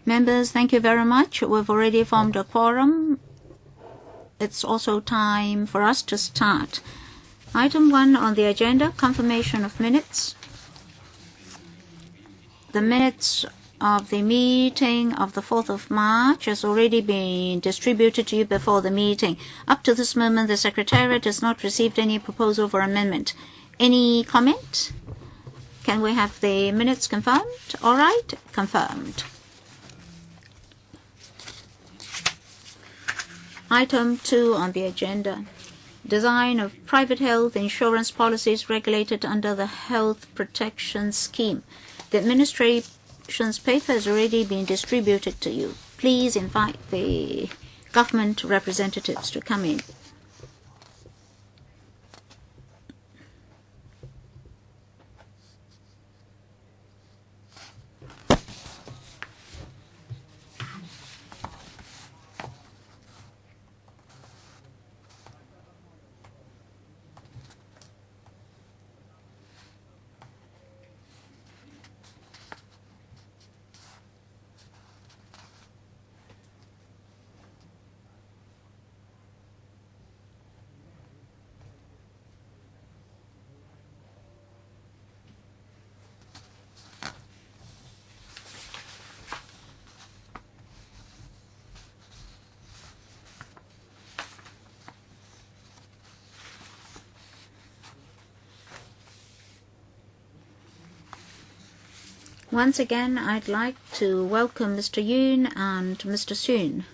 Members, thank you very much. We've already formed a quorum. It's also time for us to start. Item 1 on the agenda, confirmation of minutes. The minutes of the meeting of the 4th of March has already been distributed to you before the meeting. Up to this moment, the Secretariat has not received any proposal for amendment. Any comment? Can we have the minutes confirmed? All right, confirmed. Item 2 on the agenda. Design of private health insurance policies regulated under the Health Protection Scheme. The administration's paper has already been distributed to you. Please invite the government representatives to come in. Once again, I'd like to welcome Mr. Yoon and Mr. Soon.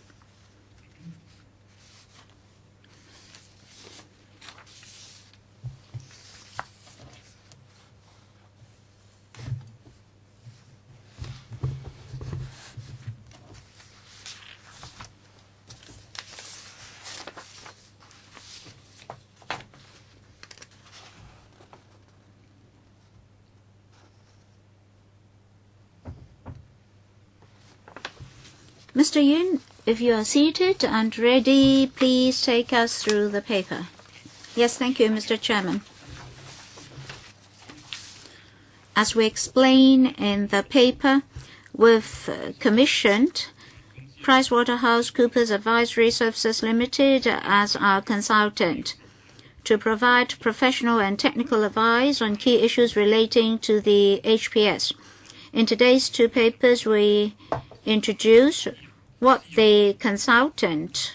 Mr. Yoon, if you are seated and ready, please take us through the paper. Yes, thank you, Mr. Chairman. As we explain in the paper, we've commissioned PricewaterhouseCoopers Advisory Services Limited as our consultant to provide professional and technical advice on key issues relating to the HPS. In today's two papers, we introduce what the consultant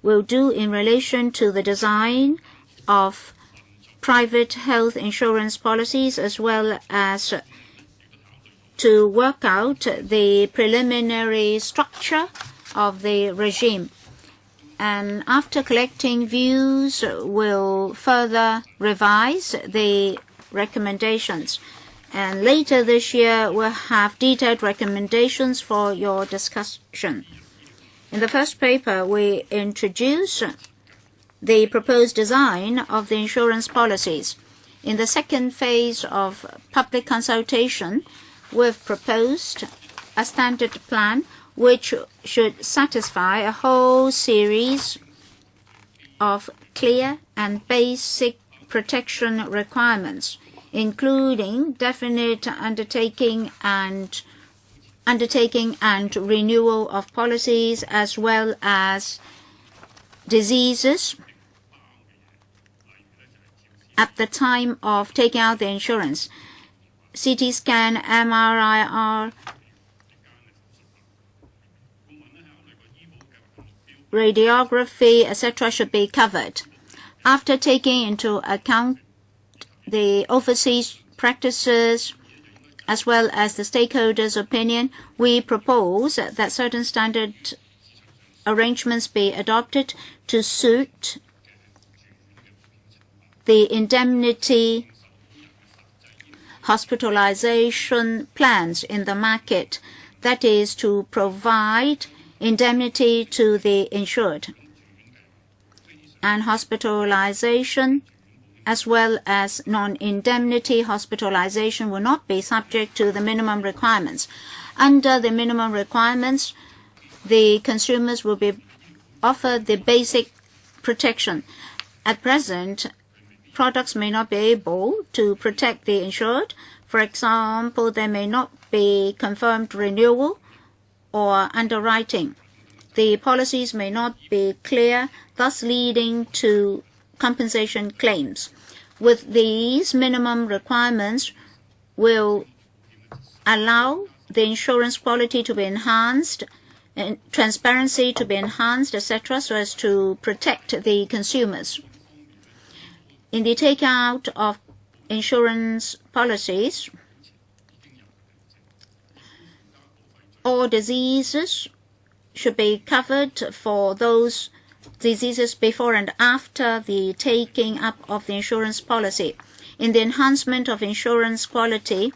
will do in relation to the design of private health insurance policies, as well as to work out the preliminary structure of the regime. And after collecting views, we'll further revise the recommendations. And later this year, we'll have detailed recommendations for your discussion. In the first paper, we introduce the proposed design of the insurance policies. In the second phase of public consultation, we've proposed a standard plan which should satisfy a whole series of clear and basic protection requirements, including definite undertaking and renewal of policies, as well as diseases at the time of taking out the insurance. CT scan, MRI, radiography, etc. should be covered. After taking into account the overseas practices as well as the stakeholders' opinion, we propose that certain standard arrangements be adopted to suit the indemnity hospitalization plans in the market, that is, to provide indemnity to the insured. And hospitalization as well as non-indemnity hospitalization will not be subject to the minimum requirements. Under the minimum requirements, the consumers will be offered the basic protection. At present, products may not be able to protect the insured. For example, there may not be confirmed renewal or underwriting. The policies may not be clear, thus leading to compensation claims. With these minimum requirements will allow the insurance quality to be enhanced and transparency to be enhanced, etc., so as to protect the consumers. In the takeout of insurance policies, all diseases should be covered for those diseases before and after the taking up of the insurance policy. In the enhancement of insurance quality,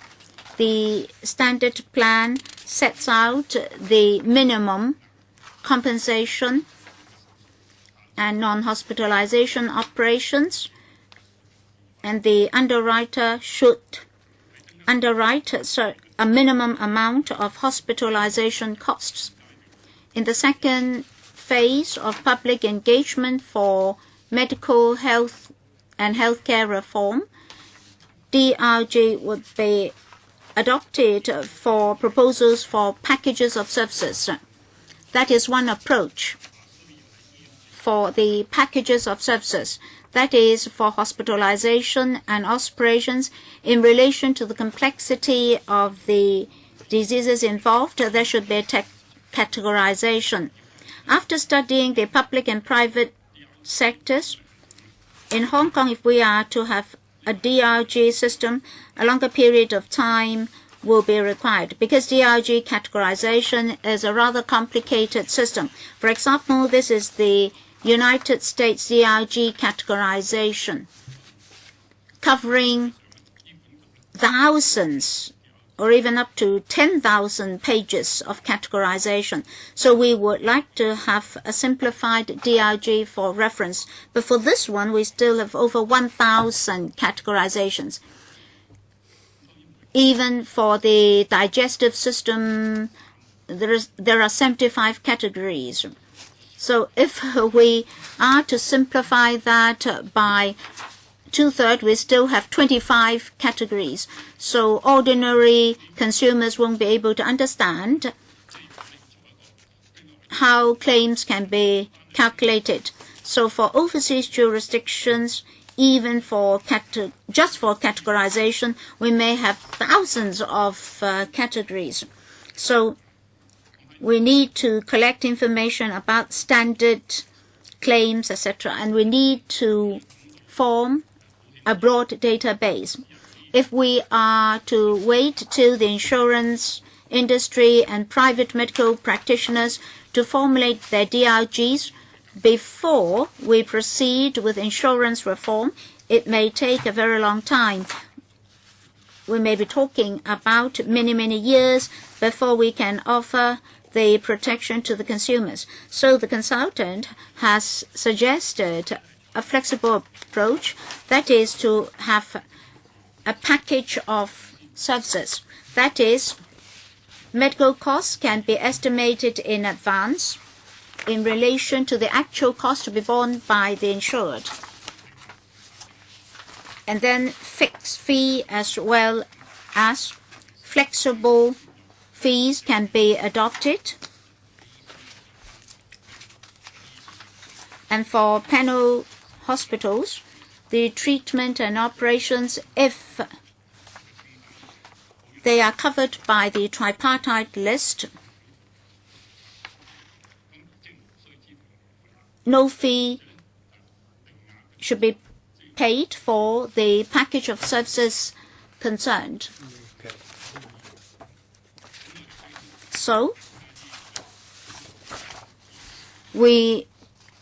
the standard plan sets out the minimum compensation and non-hospitalization operations, and the underwriter should underwrite a minimum amount of hospitalization costs. In the second phase of public engagement for medical health and healthcare reform, DRG would be adopted for proposals for packages of services. That is one approach for the packages of services. That is for hospitalization and operations in relation to the complexity of the diseases involved. There should be a categorization. After studying the public and private sectors, in Hong Kong, if we are to have a DRG system, a longer period of time will be required because DRG categorization is a rather complicated system. For example, this is the United States DRG categorization, covering thousands or even up to 10,000 pages of categorization. So we would like to have a simplified DRG for reference. But for this one, we still have over 1,000 categorizations. Even for the digestive system, there are 75 categories. So if we are to simplify that by 2/3, we still have 25 categories. So ordinary consumers won't be able to understand how claims can be calculated. So for overseas jurisdictions, even for just for categorization, we may have thousands of categories. So we need to collect information about standard claims, etc., and we need to form a broad database. If we are to wait till the insurance industry and private medical practitioners to formulate their DRGs before we proceed with insurance reform, it may take a very long time. We may be talking about many years before we can offer the protection to the consumers. So the consultant has suggested a flexible approach, that is to have a package of services. That is, medical costs can be estimated in advance in relation to the actual cost to be borne by the insured. And then fixed fee as well as flexible fees can be adopted. And for panel hospitals, the treatment and operations, if they are covered by the tripartite list, no fee should be paid for the package of services concerned. So we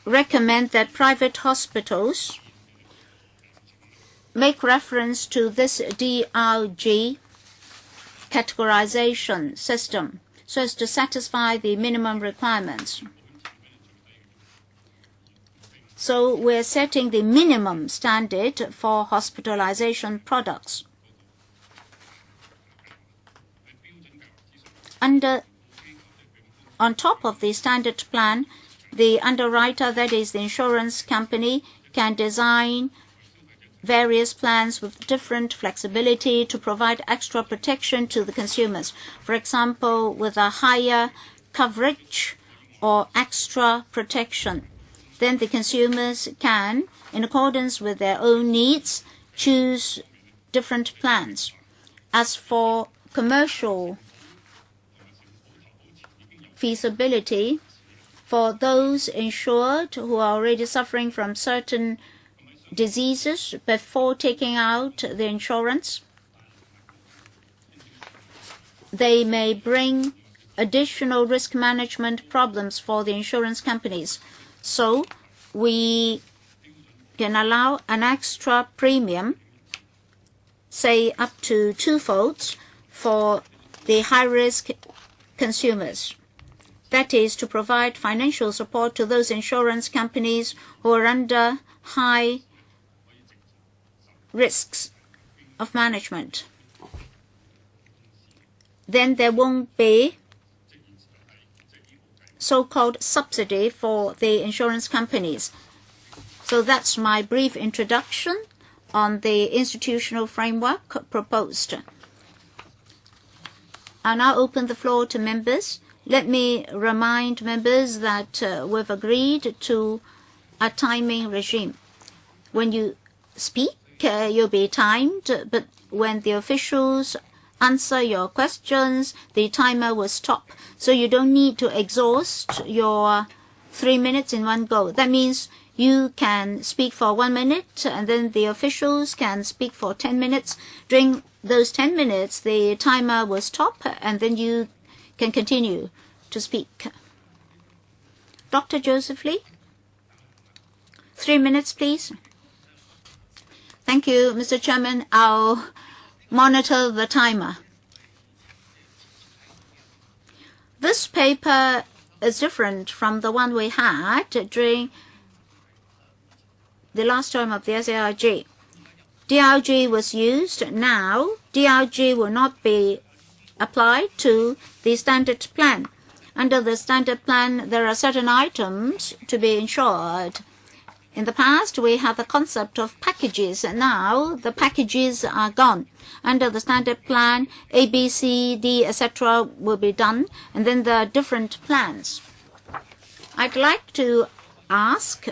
recommend that private hospitals make reference to this DRG categorization system so as to satisfy the minimum requirements. So we're setting the minimum standard for hospitalization products. On top of the standard plan, the underwriter, that is the insurance company, can design various plans with different flexibility to provide extra protection to the consumers. For example, with a higher coverage or extra protection. Then the consumers can, in accordance with their own needs, choose different plans. As for commercial feasibility, for those insured who are already suffering from certain diseases before taking out the insurance, they may bring additional risk management problems for the insurance companies. So we can allow an extra premium, say up to twofold, for the high-risk consumers. That is to provide financial support to those insurance companies who are under high risks of management. Then there won't be so-called subsidy for the insurance companies. So that's my brief introduction on the institutional framework proposed. I'll now open the floor to members. Let me remind members that we've agreed to a timing regime. When you speak, you'll be timed, but when the officials answer your questions, the timer will stop. So you don't need to exhaust your 3 minutes in one go. That means you can speak for 1 minute, and then the officials can speak for 10 minutes. During those 10 minutes, the timer will stop, and then you can continue to speak. Dr. Joseph Lee, 3 minutes, please. Thank you, Mr. Chairman. I'll monitor the timer. This paper is different from the one we had during the last term of the SARG. DRG was used. Now, DRG will not be applied to the standard plan. Under the standard plan, there are certain items to be insured. In the past, we had the concept of packages, and now the packages are gone. Under the standard plan, A, B, C, D, etc. will be done, and then there are different plans. I'd like to ask,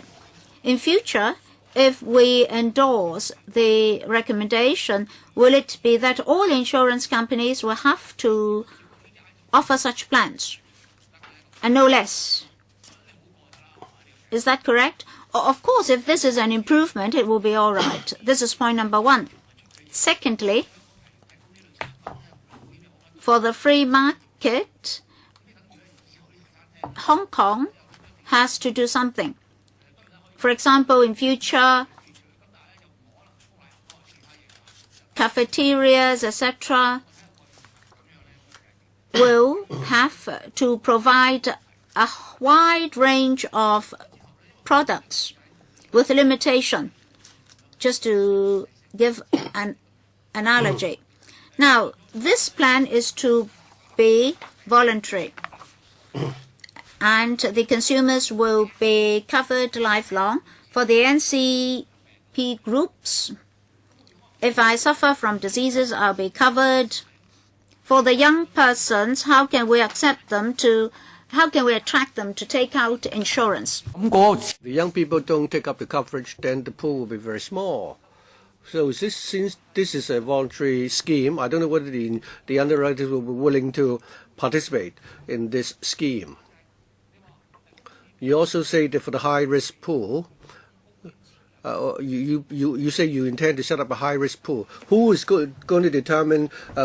in future, if we endorse the recommendation, will it be that all insurance companies will have to offer such plans, and no less? Is that correct? Of course, if this is an improvement, it will be all right. This is point number one. Secondly, for the free market, Hong Kong has to do something. For example, in future, cafeterias, etc., will have to provide a wide range of products with limitation, just to give an analogy. Now, this plan is to be voluntary, and the consumers will be covered lifelong. For the NCP groups, if I suffer from diseases, I'll be covered. For the young persons, how can we attract them to take out insurance? The young people don't take up the coverage, then the pool will be very small. So since this is a voluntary scheme, I don't know whether the underwriters will be willing to participate in this scheme. You also say that for the high-risk pool, you say you intend to set up a high-risk pool. Who is going to determine who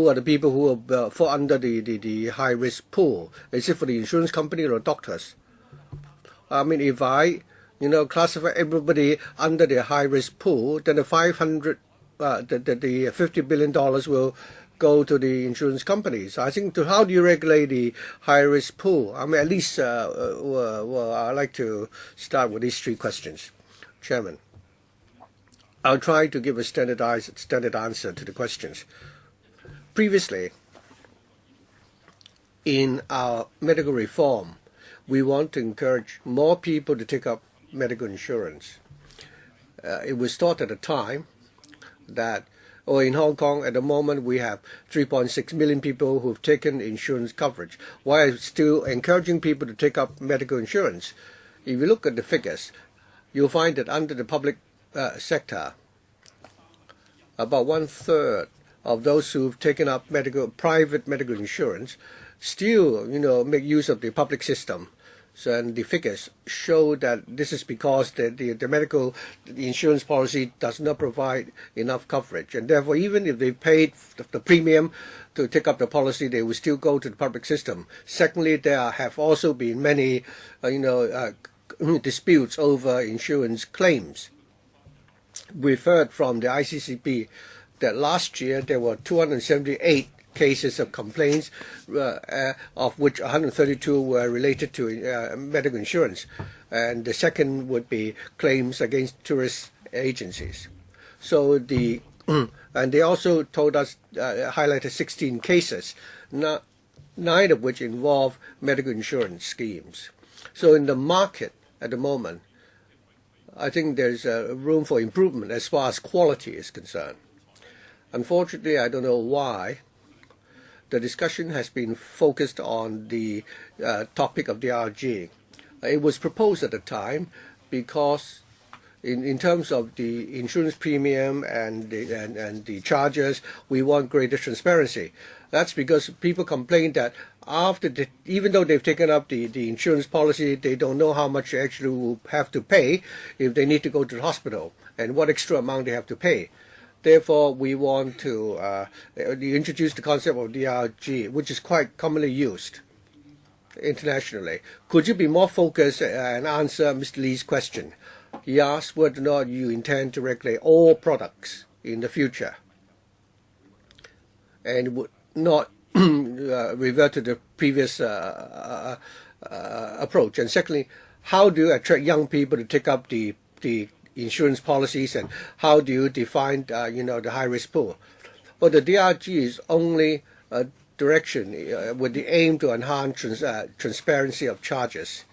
are the people who fall under the high-risk pool? Is it for the insurance company or doctors? I mean, if I classify everybody under the high-risk pool, then the $50 billion will go to the insurance companies. I think how do you regulate the high-risk pool? I mean, at least, I'd like to start with these three questions. Chairman, I'll try to give a standard answer to the questions. Previously, in our medical reform, we want to encourage more people to take up medical insurance. It was thought at the time that Or in Hong Kong, at the moment, we have 3.6 million people who've taken insurance coverage, while still encouraging people to take up medical insurance. If you look at the figures, you'll find that under the public sector, about 1/3 of those who've taken up private medical insurance still, make use of the public system. So, and the figures show that this is because the medical insurance policy does not provide enough coverage, and therefore, even if they paid the premium to take up the policy, they will still go to the public system. Secondly, there have also been many, disputes over insurance claims. We've heard from the ICCB that last year there were 278 cases of complaints, of which 132 were related to medical insurance, and the second would be claims against tourist agencies. So and they also told us, highlighted 16 cases, 9 of which involve medical insurance schemes. So in the market at the moment, I think there's room for improvement as far as quality is concerned. Unfortunately, I don't know why the discussion has been focused on the topic of DRG. It was proposed at the time because in terms of the insurance premium and the charges, we want greater transparency. That's because people complain that even though they've taken up the insurance policy, they don't know how much they actually will have to pay if they need to go to the hospital and what extra amount they have to pay. Therefore, we want to introduce the concept of DRG, which is quite commonly used internationally. Could you be more focused and answer Mr. Lee's question? He asked whether or not you intend to regulate all products in the future and would not revert to the previous approach. And secondly, how do you attract young people to take up the insurance policies, and how do you define the high-risk pool? Well, the DRG is only a direction with the aim to enhance transparency of charges.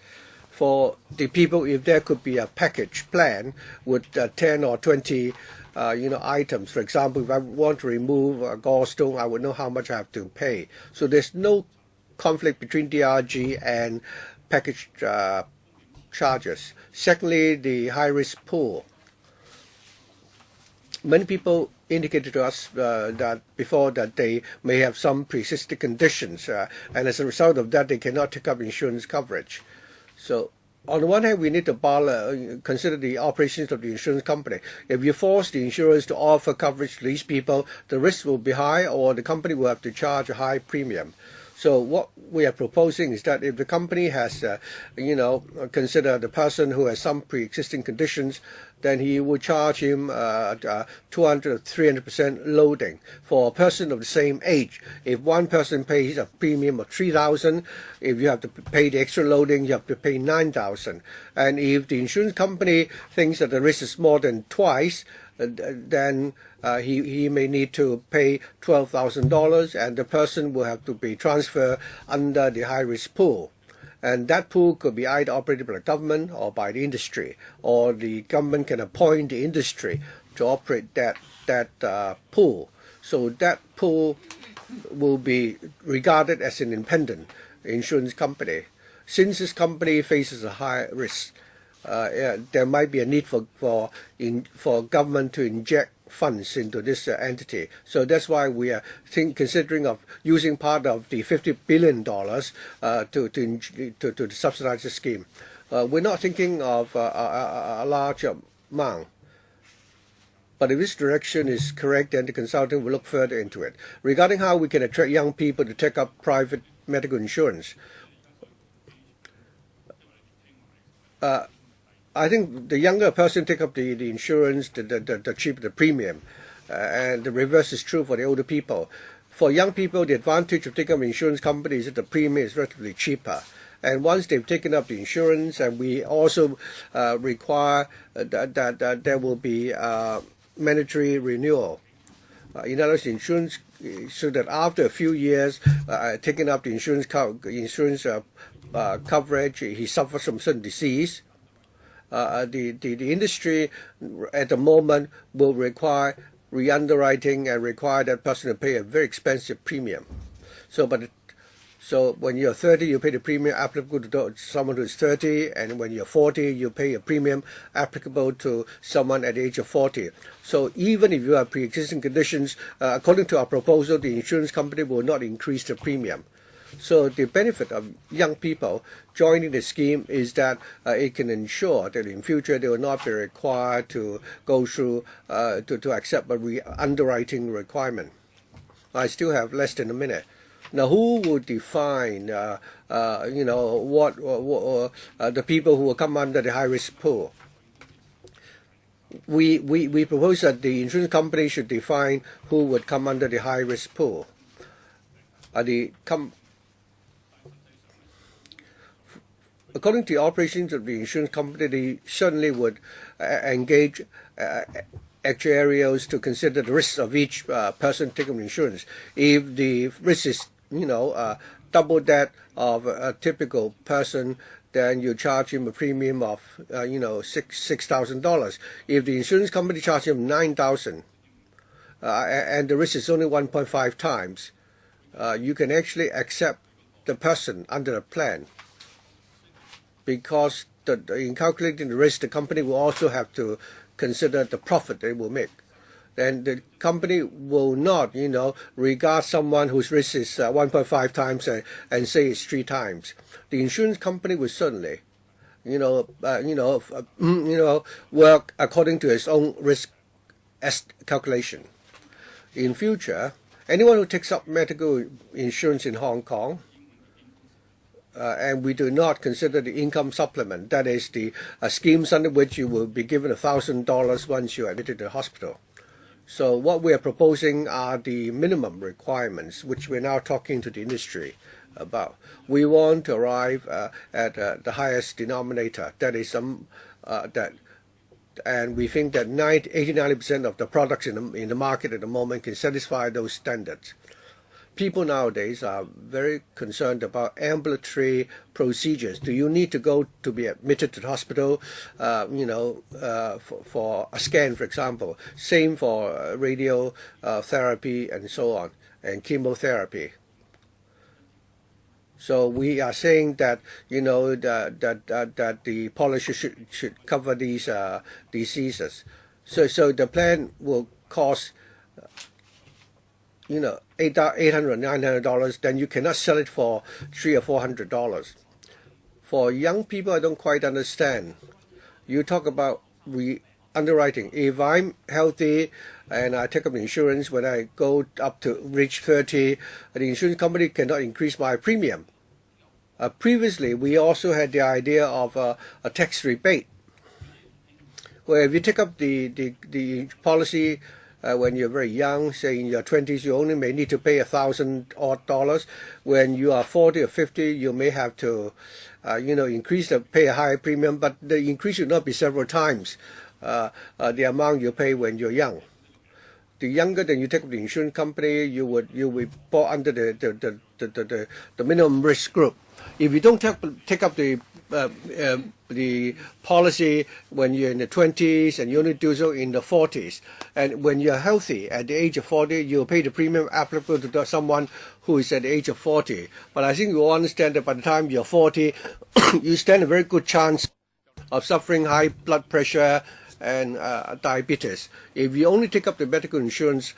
For the people, if there could be a package plan with 10 or 20 items. For example, if I want to remove a gallstone, I would know how much I have to pay. So there's no conflict between DRG and package charges. Secondly, the high-risk pool. Many people indicated to us that before that they may have some pre-existing conditions, and as a result of that, they cannot take up insurance coverage. So on the one hand, we need to consider the operations of the insurance company. If you force the insurers to offer coverage to these people, the risk will be high, or the company will have to charge a high premium. So what we are proposing is that if the company has, consider the person who has some pre-existing conditions, then he will charge him 200 or 300% loading. For a person of the same age, if one person pays a premium of 3,000, if you have to pay the extra loading, you have to pay 9,000. And if the insurance company thinks that the risk is more than twice, then he may need to pay $12,000, and the person will have to be transferred under the high-risk pool. And that pool could be either operated by the government or by the industry, or the government can appoint the industry to operate that pool. So that pool will be regarded as an independent insurance company. Since this company faces a high risk, there might be a need for government to inject funds into this entity. So that's why we are considering of using part of the $50 billion to subsidize the scheme. We're not thinking of a large amount. But if this direction is correct, then the consultant will look further into it. Regarding how we can attract young people to take up private medical insurance, I think the younger a person take up the insurance, the cheaper the premium, and the reverse is true for the older people. For young people, the advantage of taking up insurance companies is that the premium is relatively cheaper. And once they've taken up the insurance, and we also require that there will be mandatory renewal. In other words, insurance, so that after a few years taking up the insurance coverage, he suffers from certain disease. The industry at the moment will require re-underwriting and require that person to pay a very expensive premium. So when you're 30, you pay the premium applicable to someone who's 30, and when you're 40, you pay a premium applicable to someone at the age of 40. So even if you have pre-existing conditions, according to our proposal, the insurance company will not increase the premium. So the benefit of young people joining the scheme is that it can ensure that in future they will not be required to go through to accept a re-underwriting requirement. I still have less than a minute. Now, who would define, the people who will come under the high-risk pool? We propose that the insurance company should define who would come under the high-risk pool. According to the operations of the insurance company, they certainly would engage actuarials to consider the risks of each person taking insurance. If the risk is double that of a typical person, then you charge him a premium of $6,000. If the insurance company charges him $9,000 and the risk is only 1.5 times, you can actually accept the person under the plan, because in calculating the risk, the company will also have to consider the profit they will make. Then the company will not, regard someone whose risk is 1.5 times and say it's 3 times. The insurance company will certainly, work according to its own risk calculation. In future, anyone who takes up medical insurance in Hong Kong, and we do not consider the income supplement, that is the schemes under which you will be given $1,000 once you are admitted to the hospital. So what we are proposing are the minimum requirements, which we're now talking to the industry about. We want to arrive at the highest denominator, that is and we think that 80-90% of the products in the market at the moment can satisfy those standards. People nowadays are very concerned about ambulatory procedures. Do you need to go to be admitted to the hospital, for a scan, for example? Same for radiotherapy and so on, and chemotherapy. So we are saying that that the policy should cover these diseases. So the plan will cost $800, $900, then you cannot sell it for $300 or $400. For young people, I don't quite understand. You talk about underwriting. If I'm healthy and I take up insurance, when I go up to reach 30, the insurance company cannot increase my premium. Previously, we also had the idea of a tax rebate, where if you take up the policy when you're very young, say in your 20s, you only may need to pay $1,000 odd. When you are 40 or 50, you may have to, pay a higher premium, but the increase should not be several times the amount you pay when you're young. The younger than you take up the insurance company, you will be brought under the minimum risk group. If you don't take up the policy when you're in the 20s, and you only do so in the 40s, and when you're healthy at the age of 40, you'll pay the premium applicable to someone who is at the age of 40. But I think you all understand that by the time you're 40, you stand a very good chance of suffering high blood pressure and diabetes. If you only take up the medical insurance,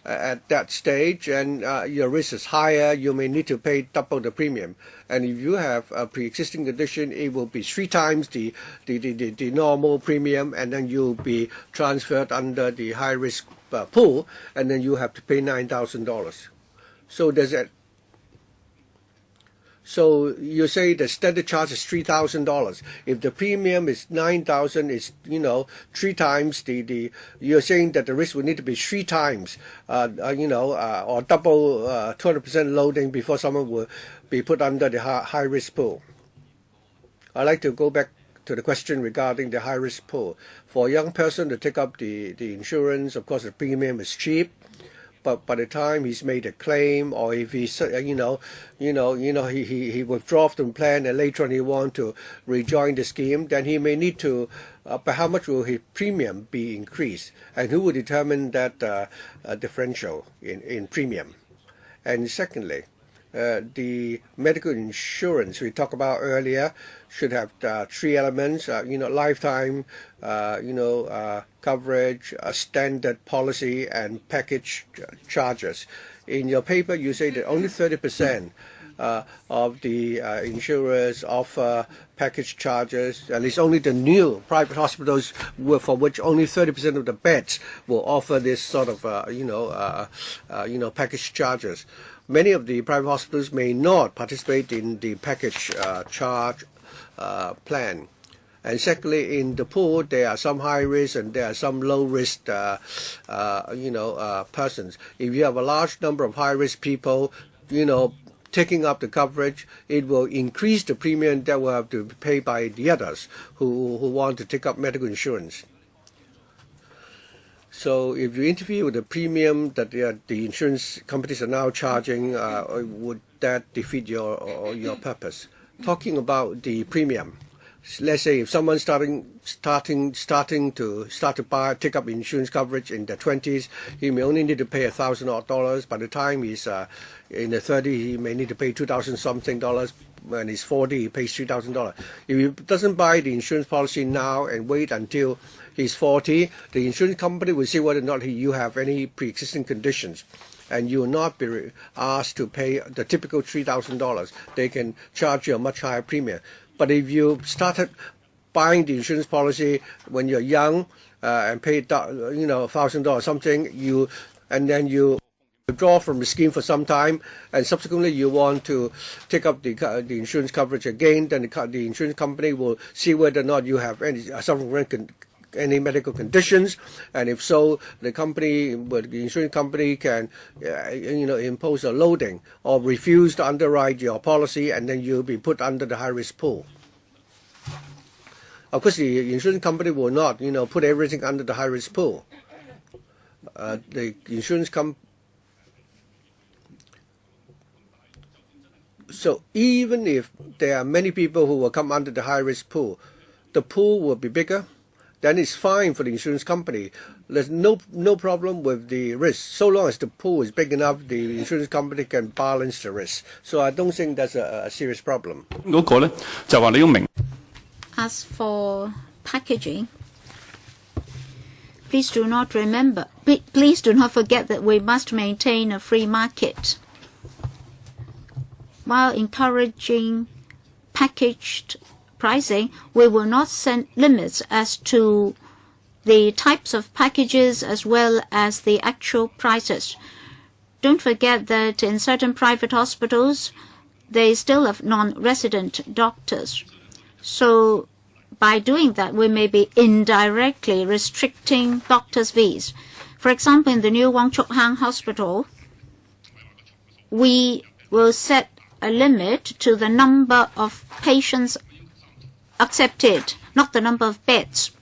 at that stage, and your risk is higher, you may need to pay double the premium. And if you have a pre-existing condition, it will be 3 times the normal premium, and then you'll be transferred under the high-risk pool, and then you have to pay $9,000. So So you say the standard charge is $3,000. If the premium is $9,000, it's 3 times you're saying that the risk would need to be 3 times, or double 200% loading before someone will be put under the high risk pool. I'd like to go back to the question regarding the high risk pool. For a young person to take up the insurance, of course the premium is cheap, but by the time he's made a claim, or if he's he withdraws from the plan and later on he wants to rejoin the scheme, then he may need to. By how much will his premium be increased, and who will determine that differential in premium? And secondly, the medical insurance we talked about earlier should have 3 elements, lifetime, coverage, standard policy, and package charges. In your paper, you say that only 30% of the insurers offer package charges. At least only the new private hospitals, for which only 30% of the beds will offer this sort of package charges. Many of the private hospitals may not participate in the package charge plan. And secondly, in the pool, there are some high risk and there are some low risk, persons. If you have a large number of high risk people, taking up the coverage, it will increase the premium that will have to be paid by the others who want to take up medical insurance. So if you interview the premium that the insurance companies are now charging, would that defeat your purpose? Talking about the premium, let's say if someone's starting to take up insurance coverage in their 20s, he may only need to pay $1,000. By the time he's in the 30s, he may need to pay $2,000 something. When he's 40, he pays $3,000. If he doesn't buy the insurance policy now and wait until he's 40, the insurance company will see whether or not you have any pre-existing conditions, and you will not be asked to pay the typical $3,000. They can charge you a much higher premium. But if you started buying the insurance policy when you're young and paid $1,000 something, and then you withdraw from the scheme for some time, and subsequently you want to take up the insurance coverage again, then the insurance company will see whether or not you have any medical conditions, and if so, the insurance company can impose a loading or refuse to underwrite your policy, and then you'll be put under the high risk pool. Of course, the insurance company will not put everything under the high risk pool. The insurance company. So even if there are many people who will come under the high risk pool, the pool will be bigger. Then it's fine for the insurance company. There's no problem with the risk. So long as the pool is big enough, the insurance company can balance the risk. So I don't think that's a serious problem. As for packaging, please do not forget that we must maintain a free market. While encouraging packaged pricing, we will not set limits as to the types of packages as well as the actual prices. Don't forget that in certain private hospitals, they still have non-resident doctors. So by doing that, we may be indirectly restricting doctors' fees. For example, in the new Wong Chuk Hang Hospital, we will set a limit to the number of patients accepted, not the number of beds.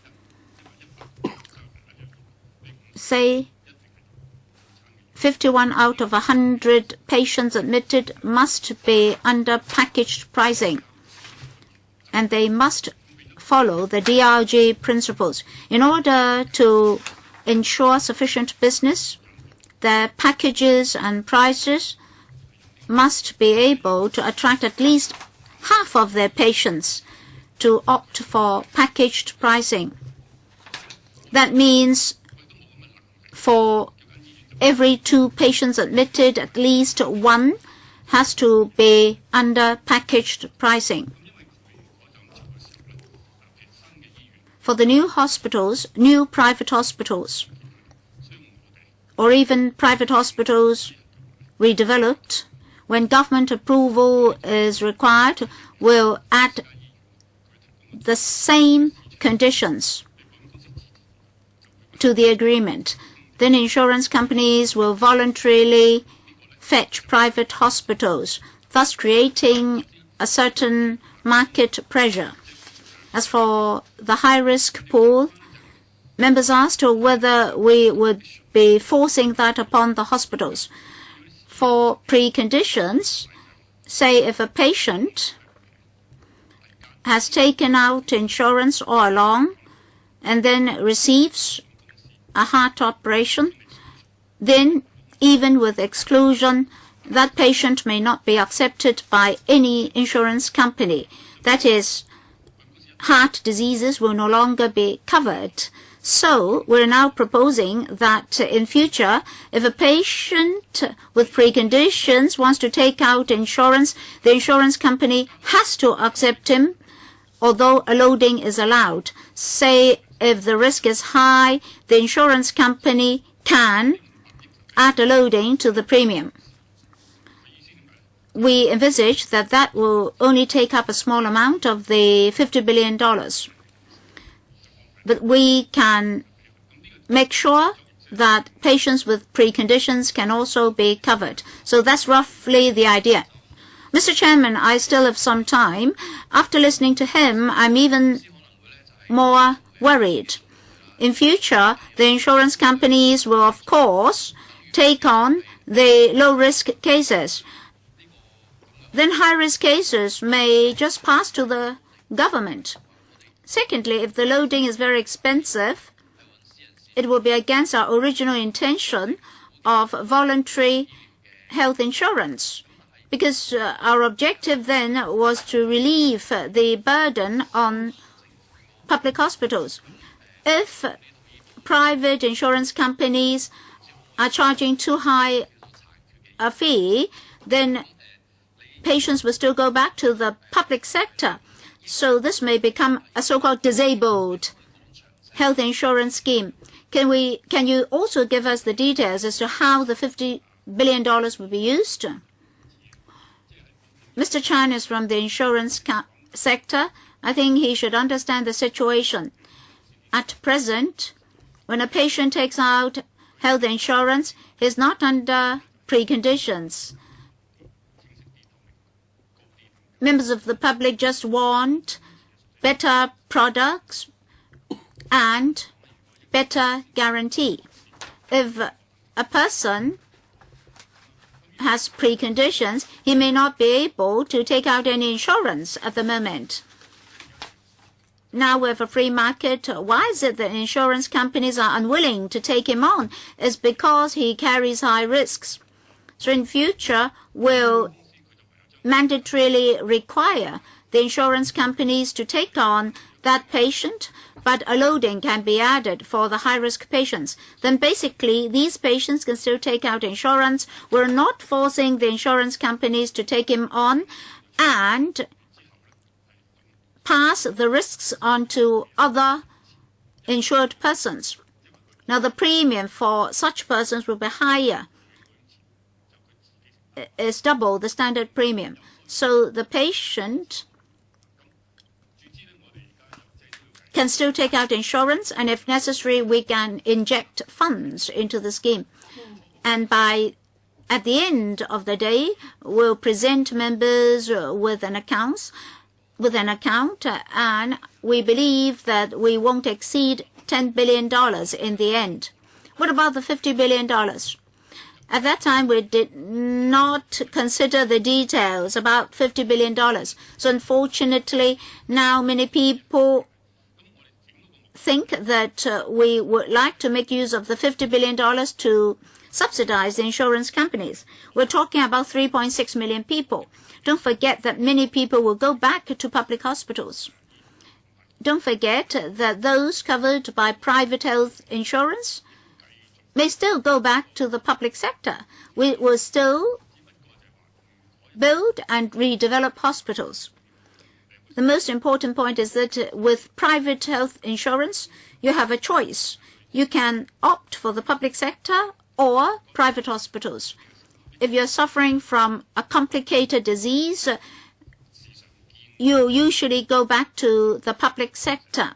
Say 51 out of 100 patients admitted must be under packaged pricing, and they must follow the DRG principles. In order to ensure sufficient business, the packages and prices must be able to attract at least half of their patients to opt for packaged pricing. That means for every 2 patients admitted, at least 1 has to be under packaged pricing. For the new hospitals, new private hospitals, or even private hospitals redeveloped, when government approval is required, we'll add the same conditions to the agreement. Then insurance companies will voluntarily fetch private hospitals, thus creating a certain market pressure. As for the high-risk pool, members asked whether we would be forcing that upon the hospitals. For preconditions, say if a patient has taken out insurance all along and then receives a heart operation, then even with exclusion, that patient may not be accepted by any insurance company. That is, heart diseases will no longer be covered. So we're now proposing that in future, if a patient with preconditions wants to take out insurance, the insurance company has to accept him, although a loading is allowed. Say if the risk is high, the insurance company can add a loading to the premium. We envisage that that will only take up a small amount of the $50 billion. But we can make sure that patients with preconditions can also be covered. So that's roughly the idea. Mr. Chairman, I still have some time. After listening to him, I'm even more worried. In future, the insurance companies will, of course, take on the low-risk cases. Then high-risk cases may just pass to the government. Secondly, if the loading is very expensive, it will be against our original intention of voluntary health insurance, because our objective then was to relieve the burden on public hospitals. If private insurance companies are charging too high a fee, then patients will still go back to the public sector. So this may become a so-called disabled health insurance scheme. Can you also give us the details as to how the $50 billion will be used? Mr. Chan is from the insurance sector. I think he should understand the situation. At present, when a patient takes out health insurance, he's not under preconditions. Members of the public just want better products and better guarantee. If a person has preconditions, he may not be able to take out any insurance at the moment. Now we have a free market. Why is it that insurance companies are unwilling to take him on? It's because he carries high risks. So in future, we'll mandatorily require the insurance companies to take on that patient, but a loading can be added for the high-risk patients. Then basically, these patients can still take out insurance. We're not forcing the insurance companies to take him on and pass the risks on to other insured persons. Now, the premium for such persons will be higher. It's double the standard premium. So the patient can still take out insurance, and if necessary, we can inject funds into the scheme. And at the end of the day, we'll present members with an account, and we believe that we won't exceed $10 billion in the end. What about the $50 billion? At that time, we did not consider the details about $50 billion. So unfortunately, now many people think that we would like to make use of the $50 billion to subsidize the insurance companies. We're talking about 3.6 million people. Don't forget that many people will go back to public hospitals. Don't forget that those covered by private health insurance may still go back to the public sector. We will still build and redevelop hospitals. The most important point is that with private health insurance, you have a choice. You can opt for the public sector or private hospitals. If you're suffering from a complicated disease, you usually go back to the public sector.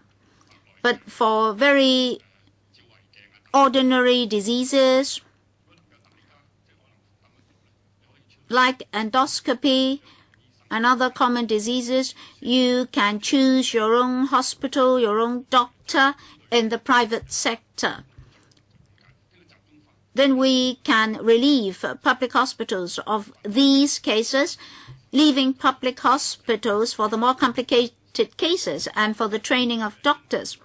But for very ordinary diseases like endoscopy and other common diseases, you can choose your own hospital, your own doctor in the private sector. Then we can relieve public hospitals of these cases, leaving public hospitals for the more complicated cases and for the training of doctors.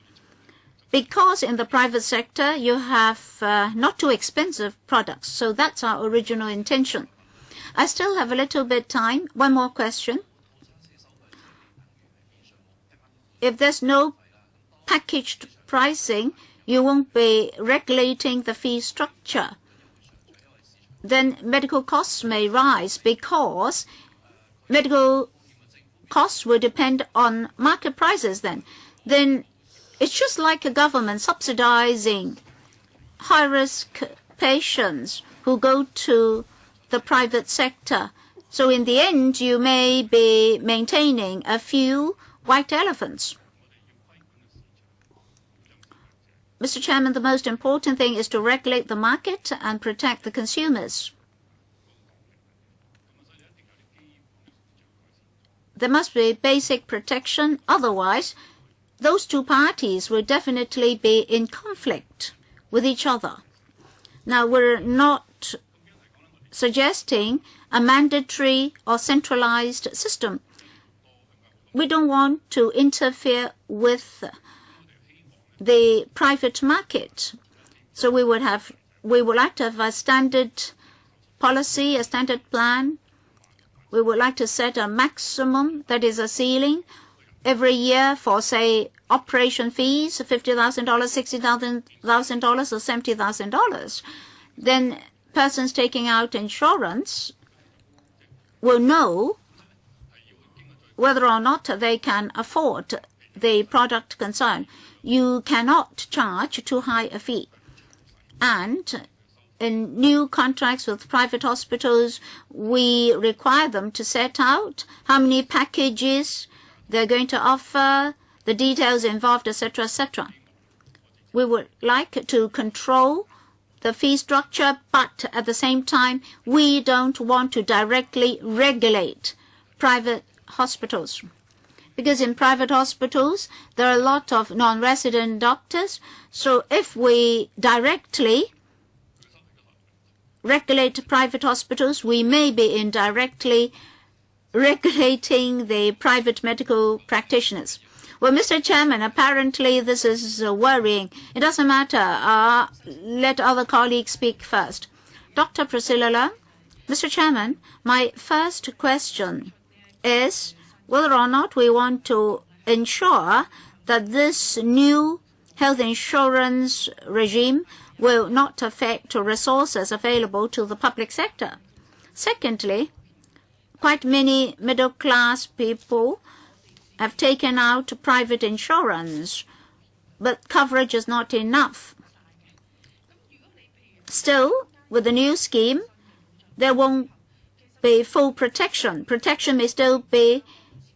Because in the private sector, you have not too expensive products. So that's our original intention. I still have a little bit time. One more question. If there's no packaged pricing, you won't be regulating the fee structure. Then medical costs may rise because medical costs will depend on market prices then. Then it's just like a government subsidizing high-risk patients who go to the private sector. So in the end, you may be maintaining a few white elephants. Mr. Chairman, the most important thing is to regulate the market and protect the consumers. There must be basic protection. Otherwise, those two parties will definitely be in conflict with each other. Now, we're not suggesting a mandatory or centralized system. We don't want to interfere with the private market. So we would like to have a standard policy, a standard plan. We would like to set a maximum, that is a ceiling, every year for, say, operation fees, $50,000, $60,000, or $70,000. Then persons taking out insurance will know whether or not they can afford the product concerned. You cannot charge too high a fee. And in new contracts with private hospitals, we require them to set out how many packages they're going to offer, the details involved, etc., etc. We would like to control the fee structure, but at the same time, we don't want to directly regulate private hospitals. Because in private hospitals, there are a lot of non-resident doctors. So if we directly regulate private hospitals, we may be indirectly regulating the private medical practitioners. Well, Mr. Chairman, apparently this is worrying. It doesn't matter. Let other colleagues speak first. Dr. Priscilla Leung. Mr. Chairman, my first question is whether or not we want to ensure that this new health insurance regime will not affect resources available to the public sector. Secondly, quite many middle-class people have taken out private insurance, but coverage is not enough. Still, with the new scheme, there won't be full protection. Protection may still be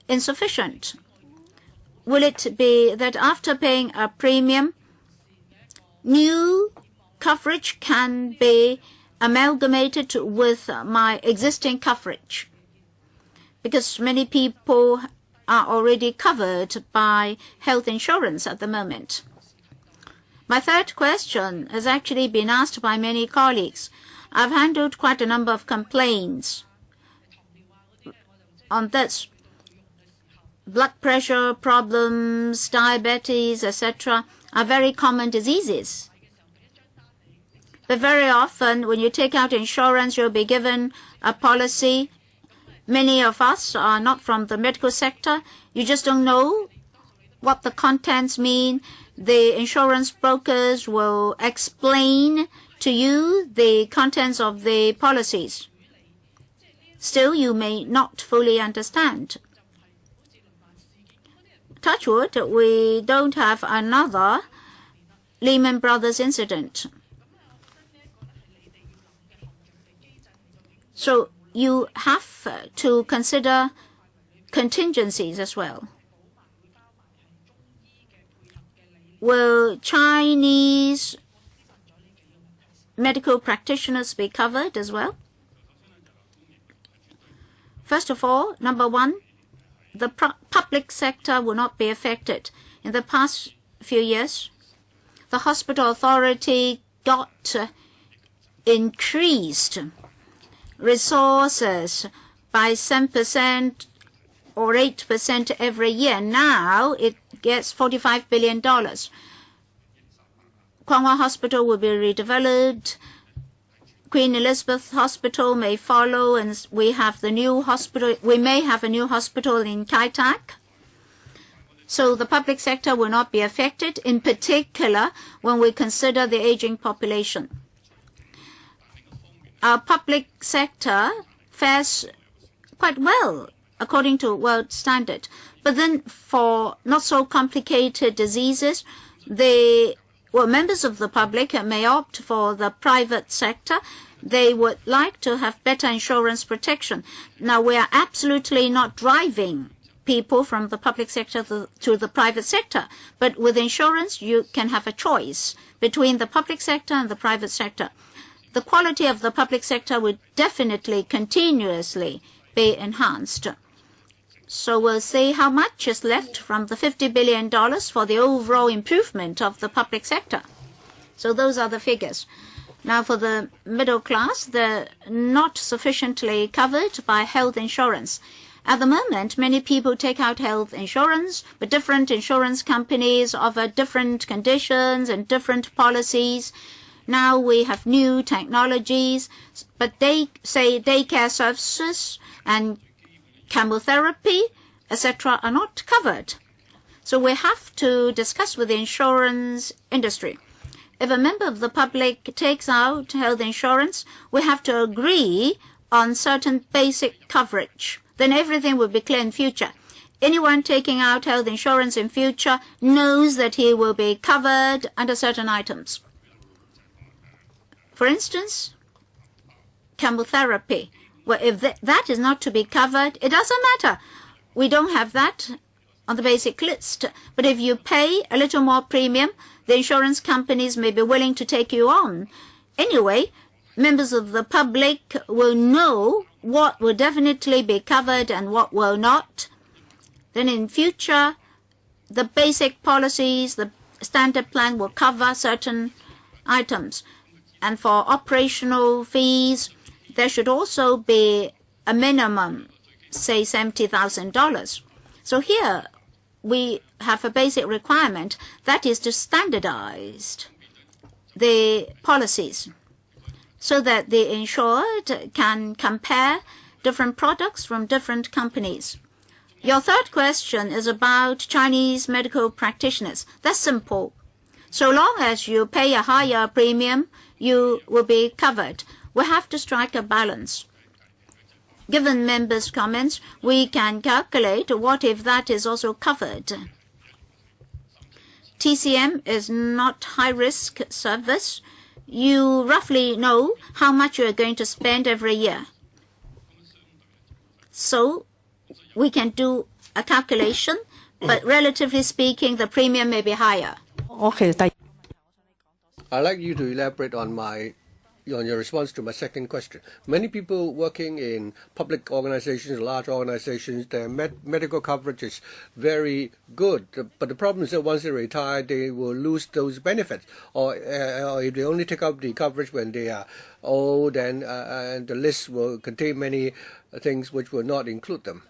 insufficient. Will it be that after paying a premium, new coverage can be amalgamated with my existing coverage? Because many people are already covered by health insurance at the moment. My third question has actually been asked by many colleagues. I've handled quite a number of complaints on this. Blood pressure problems, diabetes, etc. are very common diseases. But very often, when you take out insurance, you'll be given a policy. Many of us are not from the medical sector. You just don't know what the contents mean. The insurance brokers will explain to you the contents of the policies. Still, you may not fully understand. Touch wood, we don't have another Lehman Brothers incident. So you have to consider contingencies as well. Will Chinese medical practitioners be covered as well? First of all, number one, the public sector will not be affected. In the past few years, the hospital authority got increased resources by 7% or 8% every year. Now it gets $45 billion. Kwong Wah Hospital will be redeveloped. Queen Elizabeth Hospital may follow, and we have the new hospital. We may have a new hospital in Kai Tak. So the public sector will not be affected, in particular when we consider the aging population. Our public sector fares quite well according to world standard. But then for not so complicated diseases, members of the public may opt for the private sector. They would like to have better insurance protection. Now, we are absolutely not driving people from the public sector to the private sector. But with insurance, you can have a choice between the public sector and the private sector. The quality of the public sector will definitely continuously be enhanced. So we'll see how much is left from the $50 billion for the overall improvement of the public sector. So those are the figures. Now for the middle class, they're not sufficiently covered by health insurance. At the moment, many people take out health insurance, but different insurance companies offer different conditions and different policies. Now we have new technologies, but they say daycare services and chemotherapy, etc., are not covered. So we have to discuss with the insurance industry. If a member of the public takes out health insurance, we have to agree on certain basic coverage. Then everything will be clear in future. Anyone taking out health insurance in future knows that he will be covered under certain items. For instance, chemotherapy. Well, if that is not to be covered, it doesn't matter. We don't have that on the basic list. But if you pay a little more premium, the insurance companies may be willing to take you on. Anyway, members of the public will know what will definitely be covered and what will not. Then in future, the basic policies, the standard plan will cover certain items. And for operational fees, there should also be a minimum, say $70,000. So here we have a basic requirement, that is to standardize the policies so that the insured can compare different products from different companies. Your third question is about Chinese medical practitioners. That's simple. So long as you pay a higher premium, you will be covered. We have to strike a balance. Given members' comments, we can calculate what if that is also covered. TCM is not high-risk service. You roughly know how much you are going to spend every year. So we can do a calculation, but relatively speaking, the premium may be higher. I'd like you to elaborate on your response to my second question. Many people working in public organizations, large organizations, their medical coverage is very good. But the problem is that once they retire, they will lose those benefits. Or if they only take up the coverage when they are old, and the list will contain many things which will not include them.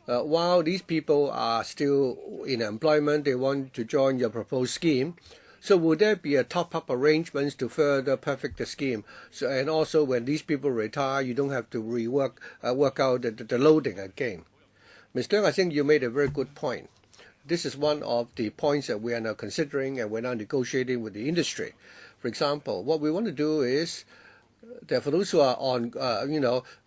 While these people are still in employment, they want to join your proposed scheme. So will there be a top-up arrangements to further perfect the scheme? So, and also when these people retire, you don't have to work out the loading again. Mr. I think you made a very good point. This is one of the points that we are now considering and we're now negotiating with the industry. For example, what we want to do is that for those who are on,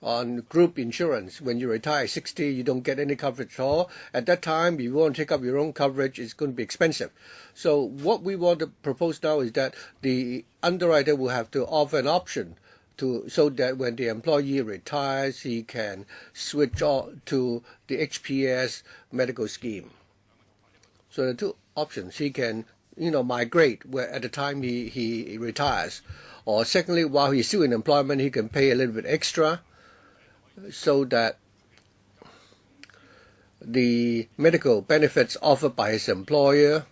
on group insurance, when you retire at 60, you don't get any coverage at all. At that time, if you want to take up your own coverage, it's going to be expensive. So what we want to propose now is that the underwriter will have to offer an option so that when the employee retires, he can switch on to the HPS medical scheme. So the two options, he can, migrate at the time he retires. Or secondly, while he's still in employment, he can pay a little bit extra so that the medical benefits offered by his employer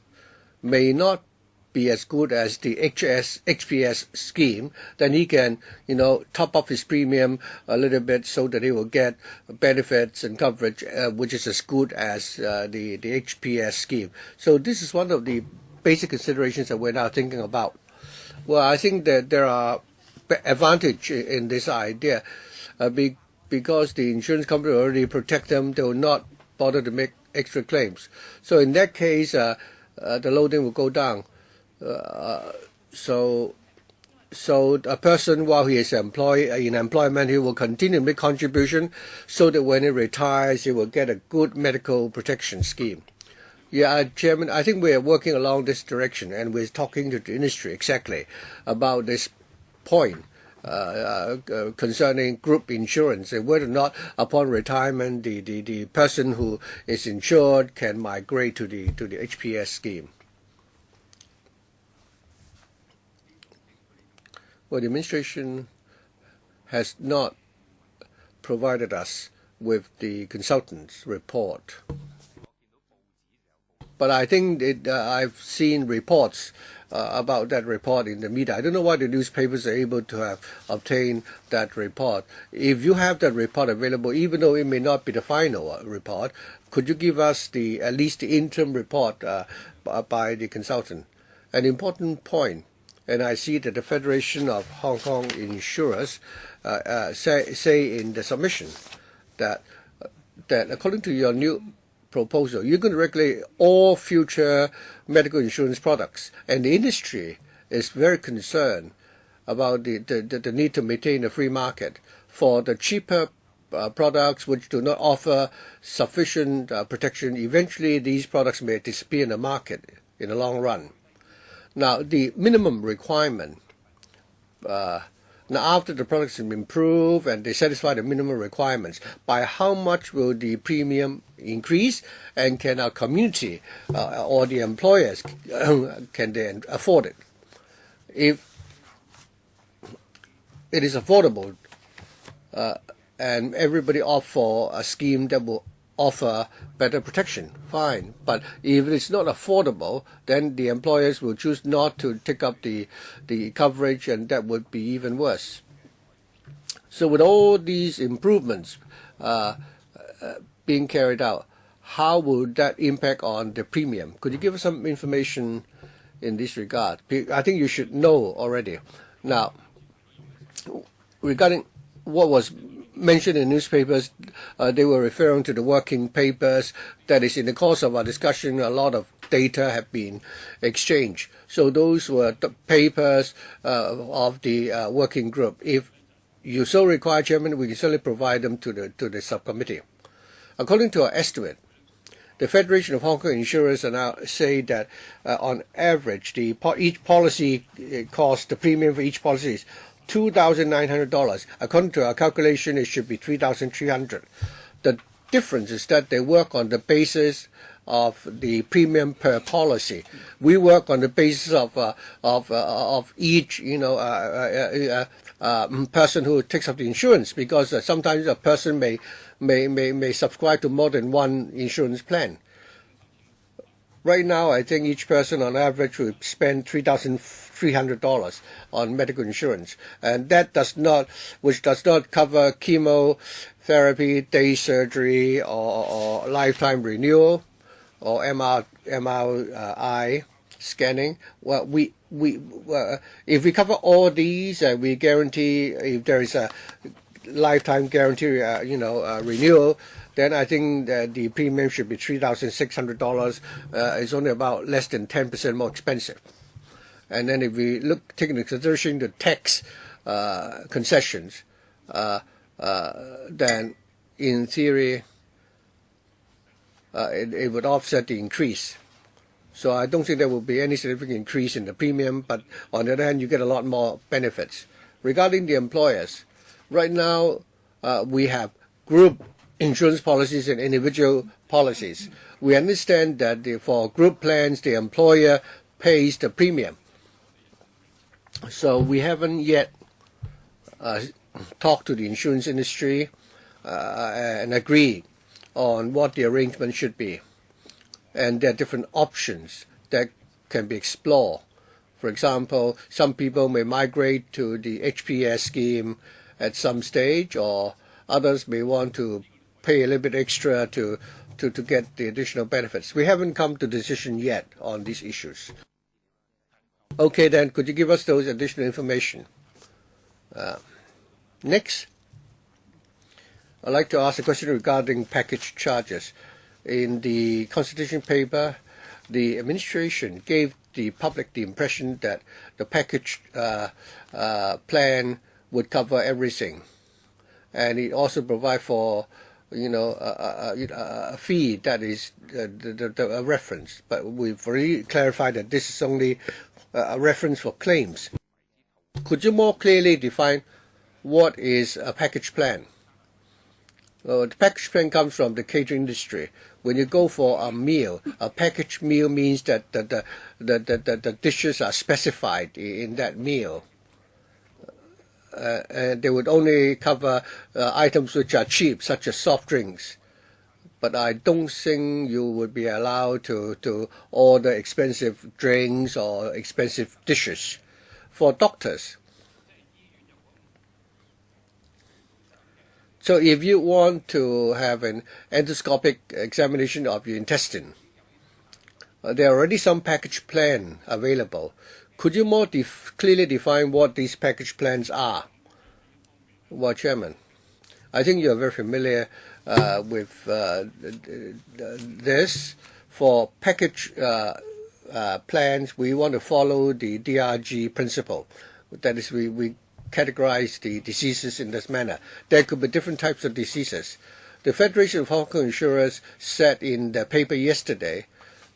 may not be as good as the HPS scheme, then he can, top up his premium a little bit so that he will get benefits and coverage which is as good as the HPS scheme. So this is one of the basic considerations that we're now thinking about. Well, I think that there are advantage in this idea because the insurance company already protect them. They will not bother to make extra claims. So in that case, the loading will go down. So a person, while he is in employment, he will continue to make contribution so that when he retires, he will get a good medical protection scheme. Yeah, Chairman, I think we are working along this direction, and we're talking to the industry exactly about this point concerning group insurance and whether or not upon retirement the person who is insured can migrate to the HPS scheme. Well, the administration has not provided us with the consultant's report. But I think I've seen reports about that report in the media. I don't know why the newspapers are able to have obtained that report. If you have that report available, even though it may not be the final report, could you give us at least the interim report by the consultant? An important point, and I see that the Federation of Hong Kong Insurers say in the submission that according to your new proposal, you're going to regulate all future medical insurance products, and the industry is very concerned about the need to maintain a free market for the cheaper products which do not offer sufficient protection. Eventually, these products may disappear in the market in the long run. Now, the minimum requirement, now after the products have been improved and they satisfy the minimum requirements, by how much will the premium increase, and can our community or the employers can they afford it? If it is affordable and everybody opt for a scheme that will offer better protection, fine. But if it's not affordable, then the employers will choose not to take up the coverage, and that would be even worse. So with all these improvements being carried out, how would that impact on the premium? Could you give us some information in this regard? I think you should know already. Now, regarding what was mentioned in newspapers, they were referring to the working papers. That is, in the course of our discussion, a lot of data have been exchanged. So those were the papers of the working group. If you so require, Chairman, we can certainly provide them to the subcommittee. According to our estimate, the Federation of Hong Kong Insurers now say that on average, each policy cost, the premium for each policy is $2,900. According to our calculation, it should be $3,300. The difference is that they work on the basis of the premium per policy. We work on the basis of each person who takes up the insurance, because sometimes a person may subscribe to more than one insurance plan. Right now, I think each person on average will spend $3,300 on medical insurance, and that does not cover chemotherapy, day surgery, or lifetime renewal, or MRI scanning. Well, if we cover all these, we guarantee if there is a lifetime guarantee, renewal, then I think that the premium should be $3,600. It's only about less than 10% more expensive. And then if we take into consideration the tax concessions, then in theory, it would offset the increase. So I don't think there will be any significant increase in the premium, but on the other hand, you get a lot more benefits. Regarding the employers, right now we have group insurance policies and individual policies. We understand that for group plans, the employer pays the premium. So we haven't yet talked to the insurance industry and agreed on what the arrangement should be. And there are different options that can be explored. For example, some people may migrate to the HPS scheme at some stage, or others may want to pay a little bit extra to get the additional benefits. We haven't come to decision yet on these issues. Okay, then, could you give us those additional information? Next, I'd like to ask a question regarding package charges. In the consultation paper, the administration gave the public the impression that the package plan would cover everything, and it also provide for a fee that is a reference. But we've already clarified that this is only a reference for claims. Could you more clearly define what is a package plan? The package plan comes from the catering industry. When you go for a meal, a packaged meal means that the dishes are specified in that meal. And they would only cover items which are cheap, such as soft drinks. But I don't think you would be allowed to order expensive drinks or expensive dishes. For doctors, so if you want to have an endoscopic examination of your intestine, there are already some package plan available. Could you more clearly define what these package plans are? Well, Chairman, I think you are very familiar with this. For package plans, we want to follow the DRG principle. That is, we categorize the diseases in this manner. There could be different types of diseases. The Federation of Hong Kong Insurers said in the paper yesterday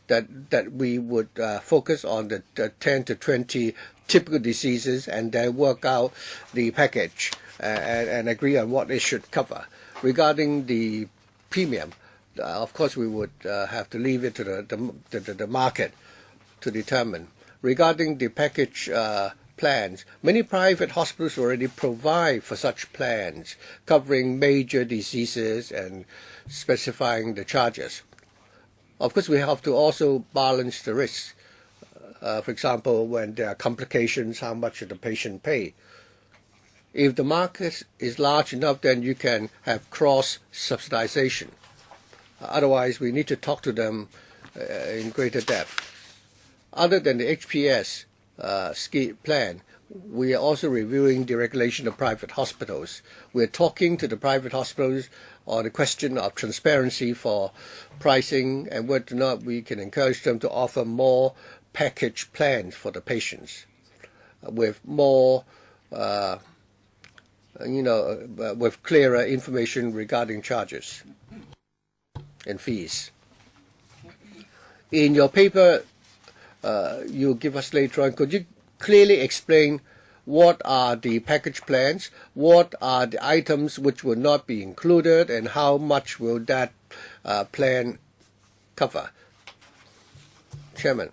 that we would focus on the 10 to 20 typical diseases and then work out the package and agree on what it should cover. Regarding the premium, of course we would have to leave it to the market to determine. Regarding the package plans, many private hospitals already provide for such plans, covering major diseases and specifying the charges. Of course, we have to also balance the risks. For example, when there are complications, how much should the patient pay? If the market is large enough, then you can have cross-subsidization. Otherwise, we need to talk to them in greater depth. Other than the HPS scheme plan, we are also reviewing the regulation of private hospitals. We are talking to the private hospitals on the question of transparency for pricing and whether or not we can encourage them to offer more package plans for the patients with more, with clearer information regarding charges and fees. In your paper, you give us later on, could you clearly explain what are the package plans, what are the items which will not be included, and how much will that plan cover? Chairman,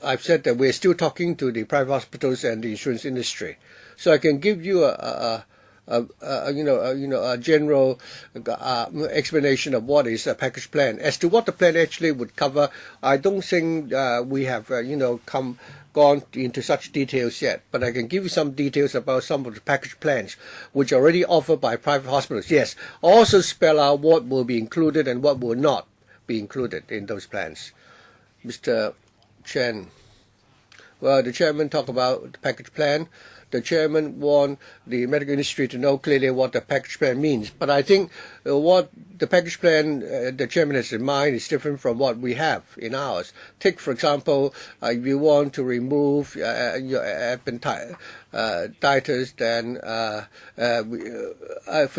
I've said that we're still talking to the private hospitals and the insurance industry, so I can give you a general explanation of what is a package plan. As to what the plan actually would cover, I don't think we have gone into such details yet. But I can give you some details about some of the package plans which are already offered by private hospitals. Yes, also spell out what will be included and what will not be included in those plans. Mr. Chen. Well, the chairman talked about the package plan. The chairman want the medical industry to know clearly what the package plan means. But I think what the package plan the chairman has in mind is different from what we have in ours. Take, for example, if you want to remove your appendicitis, then for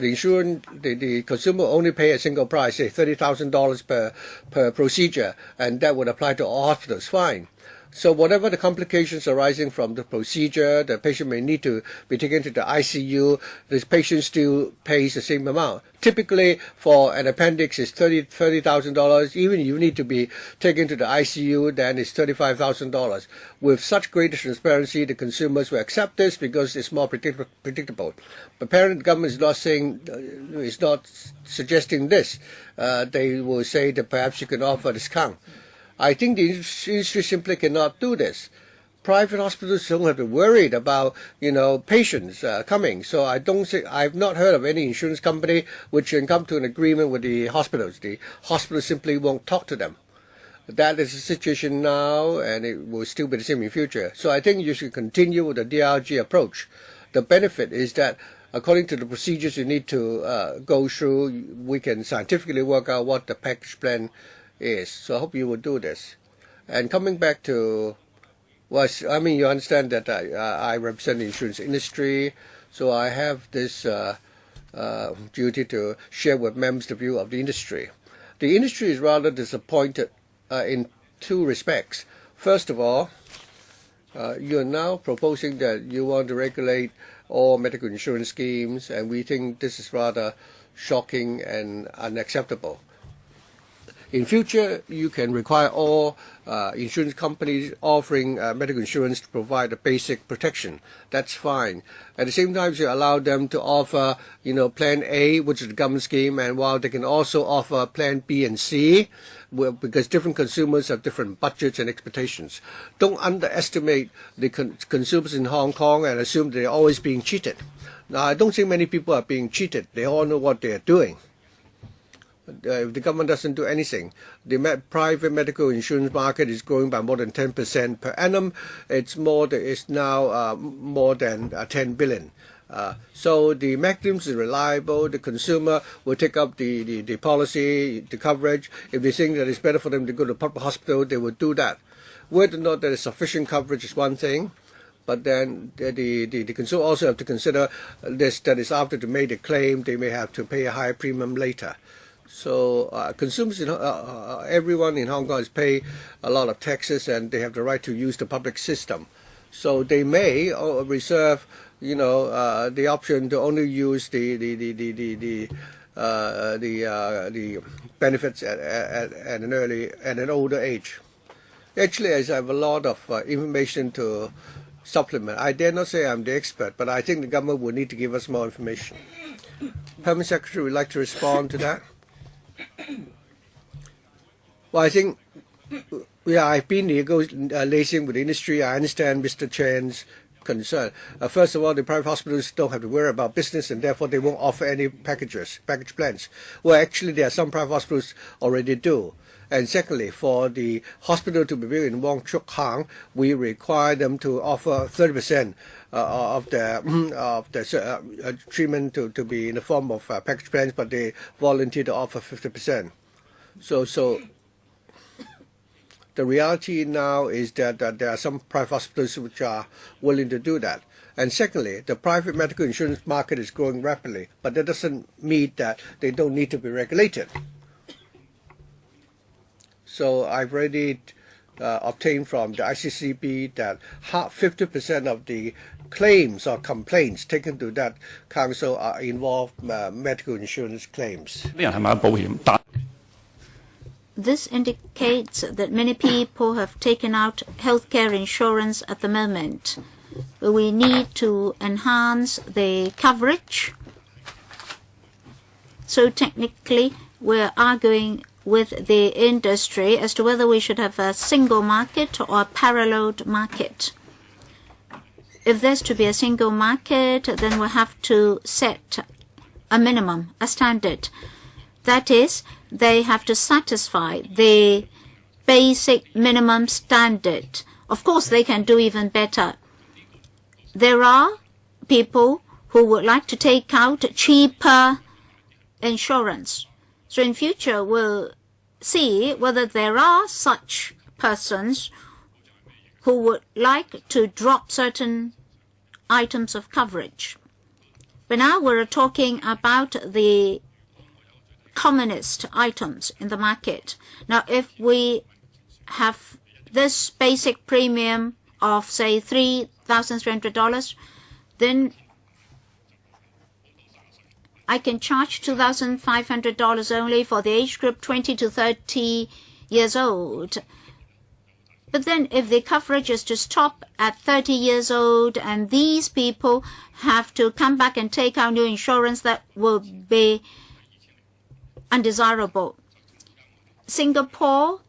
the insurance, the consumer only pay a single price, say $30,000 per procedure, and that would apply to all hospitals. Fine. So whatever the complications arising from the procedure, the patient may need to be taken to the ICU, the patient still pays the same amount. Typically, for an appendix, it's $30,000. Even if you need to be taken to the ICU, then it's $35,000. With such greater transparency, the consumers will accept this because it's more predictable. But the government is not saying, is not suggesting this. They will say that perhaps you can offer a discount. I think the industry simply cannot do this. Private hospitals don't have to worry about, patients coming. So I've not heard of any insurance company which can come to an agreement with the hospitals. The hospitals simply won't talk to them. That is the situation now, and it will still be the same in future. So I think you should continue with the DRG approach. The benefit is that according to the procedures you need to go through, we can scientifically work out what the package plan is. So I hope you will do this. And coming back to, you understand that I represent the insurance industry, so I have this duty to share with members the view of the industry. The industry is rather disappointed in two respects. First of all, you're now proposing that you want to regulate all medical insurance schemes, and we think this is rather shocking and unacceptable. In future, you can require all insurance companies offering medical insurance to provide a basic protection. That's fine. At the same time, you allow them to offer, Plan A, which is the government scheme, and while they can also offer Plan B and C, because different consumers have different budgets and expectations. Don't underestimate the consumers in Hong Kong and assume they're always being cheated. Now, I don't think many people are being cheated. They all know what they're doing. If the government doesn't do anything, the private medical insurance market is growing by more than 10% per annum. It's now more than 10 billion. So the mechanism is reliable. The consumer will take up the policy, the coverage. If they think that it's better for them to go to a public hospital, they will do that. Whether or not there is sufficient coverage is one thing, but then the consumer also have to consider this, that is after they made a claim, they may have to pay a higher premium later. So consumers, everyone in Hong Kong is pay a lot of taxes, and they have the right to use the public system. So they may reserve, the option to only use the benefits at an older age. Actually, as I have a lot of information to supplement, I dare not say I'm the expert, but I think the government will need to give us more information. Permanent Secretary would like to respond to that. Well, I think, I've been liaising with the industry. I understand Mr. Chan's concern. First of all, the private hospitals don't have to worry about business, and therefore they won't offer any package plans. Well, actually, there are some private hospitals already do. And secondly, for the hospital to be built in Wong Chuk Hang, we require them to offer 30% of the treatment to be in the form of package plans, but they volunteer to offer 50%. So the reality now is that there are some private hospitals which are willing to do that. And secondly, the private medical insurance market is growing rapidly, but that doesn't mean that they don't need to be regulated. So I've already obtained from the ICCB that 50% of the claims or complaints taken to that council involve medical insurance claims. This indicates that many people have taken out healthcare insurance at the moment. We need to enhance the coverage. So technically, we're arguing with the industry as to whether we should have a single market or a paralleled market. If there's to be a single market, then we'll have to set a minimum, a standard. That is, they have to satisfy the basic minimum standard. Of course, they can do even better. There are people who would like to take out cheaper insurance. So in future, we'll see whether there are such persons who would like to drop certain items of coverage. But now we're talking about the commonest items in the market. Now, if we have this basic premium of, say, $3,300, then I can charge $2,500 only for the age group 20 to 30 years old. But then if the coverage is to stop at 30 years old and these people have to come back and take out new insurance, that will be undesirable. Singapore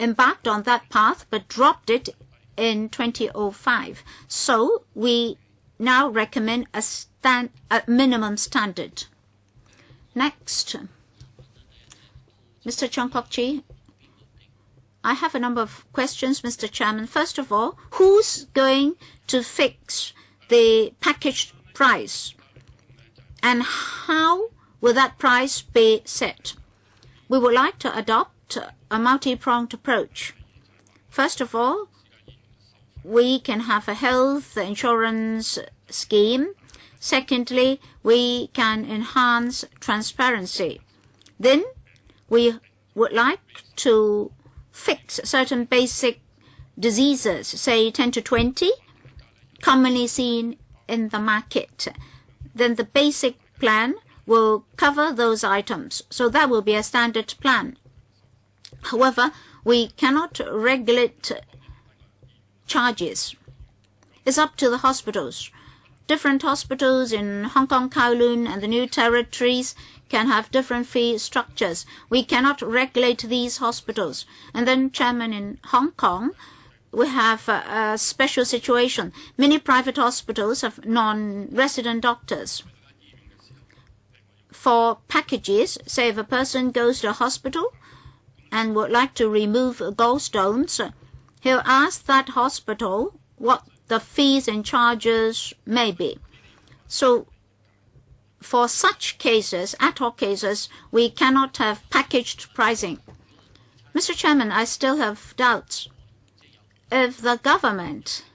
embarked on that path but dropped it in 2005. So we now recommend a minimum standard. Next, Mr. Chung Kok-chi, I have a number of questions, Mr. Chairman. First of all, who's going to fix the packaged price? And how will that price be set? We would like to adopt a multi-pronged approach. First of all, we can have a health insurance scheme. Secondly, we can enhance transparency. Then we would like to fix certain basic diseases, say 10 to 20, commonly seen in the market. Then the basic plan will cover those items. So that will be a standard plan. However, we cannot regulate charges. It's up to the hospitals. Different hospitals in Hong Kong, Kowloon, and the New Territories can have different fee structures. We cannot regulate these hospitals. And then, Chairman, in Hong Kong, we have a special situation. Many private hospitals have non-resident doctors. For packages, say if a person goes to a hospital and would like to remove gallstones, he'll ask that hospital what the fees and charges may be. So for such cases, ad hoc cases, we cannot have packaged pricing. Mr. Chairman, I still have doubts. If the government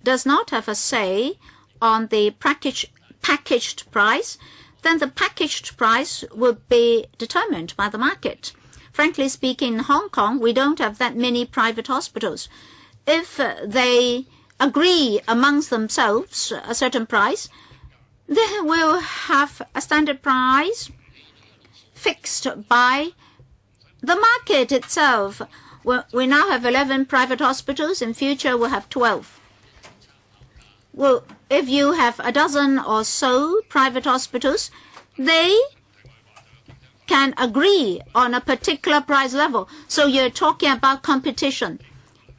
does not have a say on the packaged price, then the packaged price would be determined by the market. Frankly speaking, in Hong Kong, we don't have that many private hospitals. If they agree amongst themselves a certain price, then we'll have a standard price fixed by the market itself. We now have 11 private hospitals. In future, we'll have 12. Well, if you have a dozen or so private hospitals, they can agree on a particular price level. So you're talking about competition.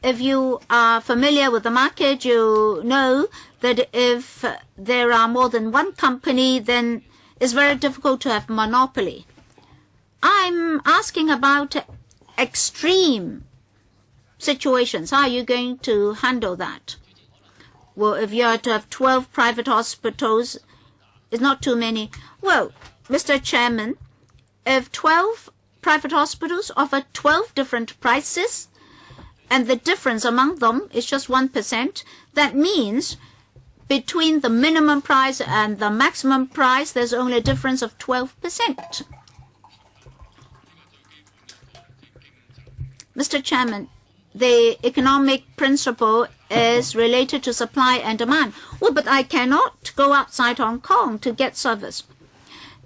If you are familiar with the market, you know that if there are more than one company, then it's very difficult to have monopoly. I'm asking about extreme situations. How are you going to handle that? Well, if you are to have 12 private hospitals, it's not too many. Well, Mr. Chairman, if 12 private hospitals offer 12 different prices, and the difference among them is just 1%, that means between the minimum price and the maximum price, there's only a difference of 12%. Mr. Chairman, the economic principle is related to supply and demand. Well, but I cannot go outside Hong Kong to get service.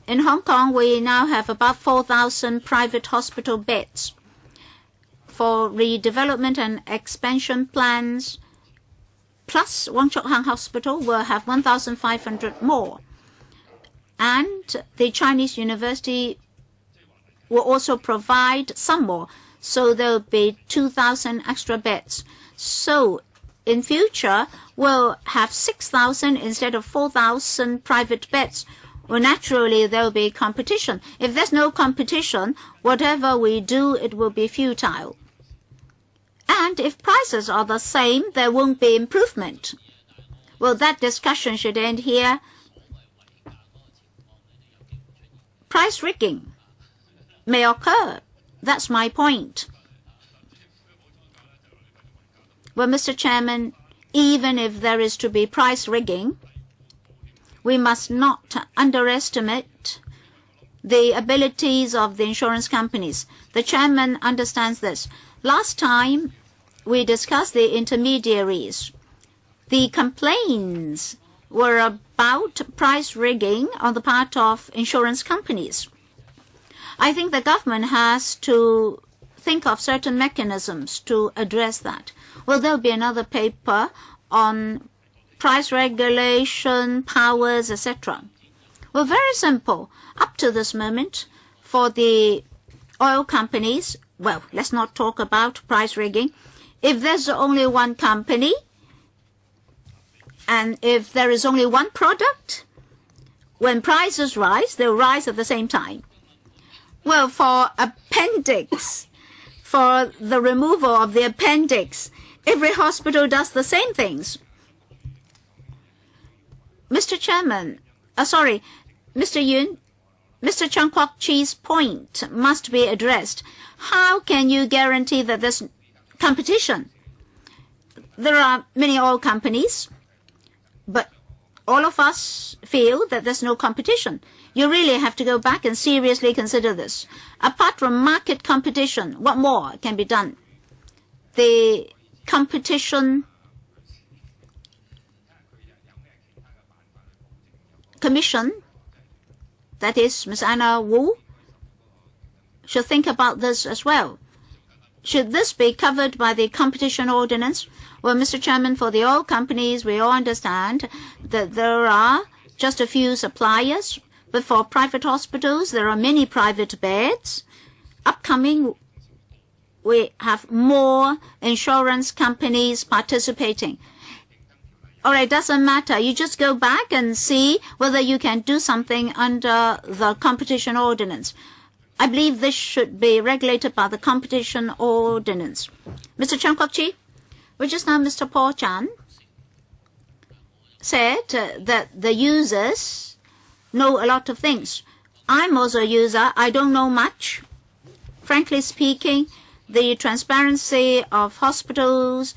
In Hong Kong, we now have about 4,000 private hospital beds. For redevelopment and expansion plans, plus Wong Chuk Hang Hospital will have 1,500 more. And the Chinese University will also provide some more. So there will be 2,000 extra beds. So in future, we'll have 6,000 instead of 4,000 private beds. Well, naturally, there will be competition. If there's no competition, whatever we do, it will be futile. And if prices are the same, there won't be improvement. Well, that discussion should end here. Price rigging may occur. That's my point. Well, Mr. Chairman, even if there is to be price rigging, we must not underestimate the abilities of the insurance companies. The chairman understands this. Last time, we discussed the intermediaries. The complaints were about price rigging on the part of insurance companies. I think the government has to think of certain mechanisms to address that. Well, there'll be another paper on price regulation, powers, etc. Well, very simple. Up to this moment, for the oil companies, well, let's not talk about price rigging. If there's only one company, and if there is only one product, when prices rise, they'll rise at the same time. Well, for appendix, for the removal of the appendix, every hospital does the same things. Mr. Chairman, Mr. Yun, Mr. Chung Kwok-chi's point must be addressed. How can you guarantee that there's competition? There are many oil companies, but all of us feel that there's no competition. You really have to go back and seriously consider this. Apart from market competition, what more can be done? The competition commission, that is Ms. Anna Wu, should think about this as well. Should this be covered by the competition ordinance? Well, Mr. Chairman, for the oil companies, we all understand that there are just a few suppliers, but for private hospitals, there are many private beds. Upcoming, we have more insurance companies participating. All right, doesn't matter. You just go back and see whether you can do something under the competition ordinance. I believe this should be regulated by the competition ordinance. Mr. Chung Kwok-chi, well, just now Mr. Paul Chan said that the users know a lot of things. I'm also a user. I don't know much. Frankly speaking, the transparency of hospitals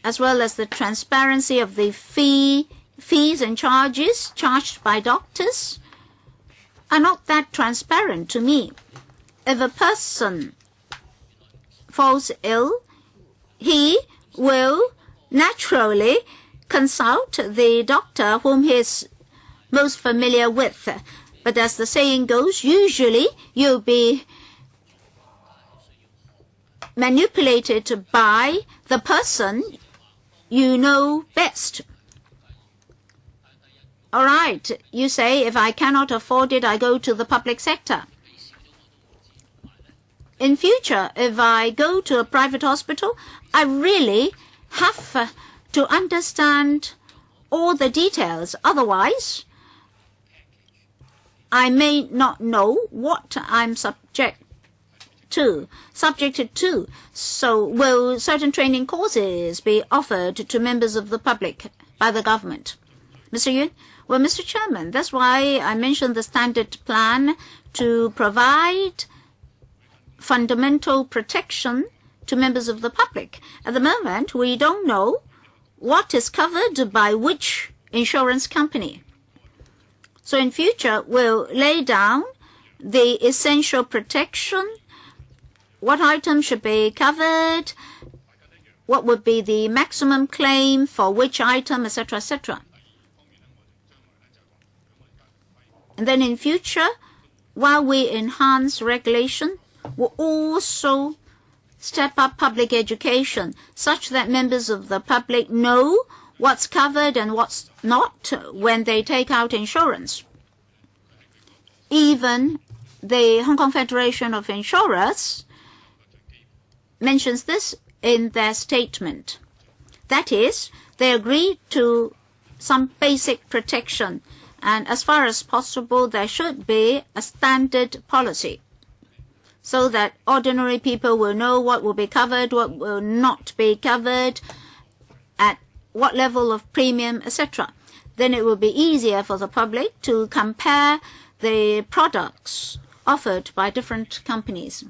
as well as the transparency of the fees and charges charged by doctors are not that transparent to me. If a person falls ill, he will naturally consult the doctor whom he is most familiar with. But as the saying goes, usually you'll be manipulated by the person you know best. All right, you say, if I cannot afford it, I go to the public sector. In future, if I go to a private hospital, I really have to understand all the details. Otherwise, I may not know what I'm subjected to. So will certain training courses be offered to members of the public by the government? Mr. Yun? Well, Mr. Chairman, that's why I mentioned the standard plan to provide fundamental protection to members of the public. At the moment, we don't know what is covered by which insurance company. So in future, we'll lay down the essential protection, what items should be covered, what would be the maximum claim for which item, etc., etc. And then in future, while we enhance regulation, we'll also step up public education such that members of the public know what's covered and what's not when they take out insurance. Even the Hong Kong Federation of Insurers mentions this in their statement. That is, they agree to some basic protection, and as far as possible, there should be a standard policy so that ordinary people will know what will be covered, what will not be covered, at what level of premium, etc. Then it will be easier for the public to compare the products offered by different companies.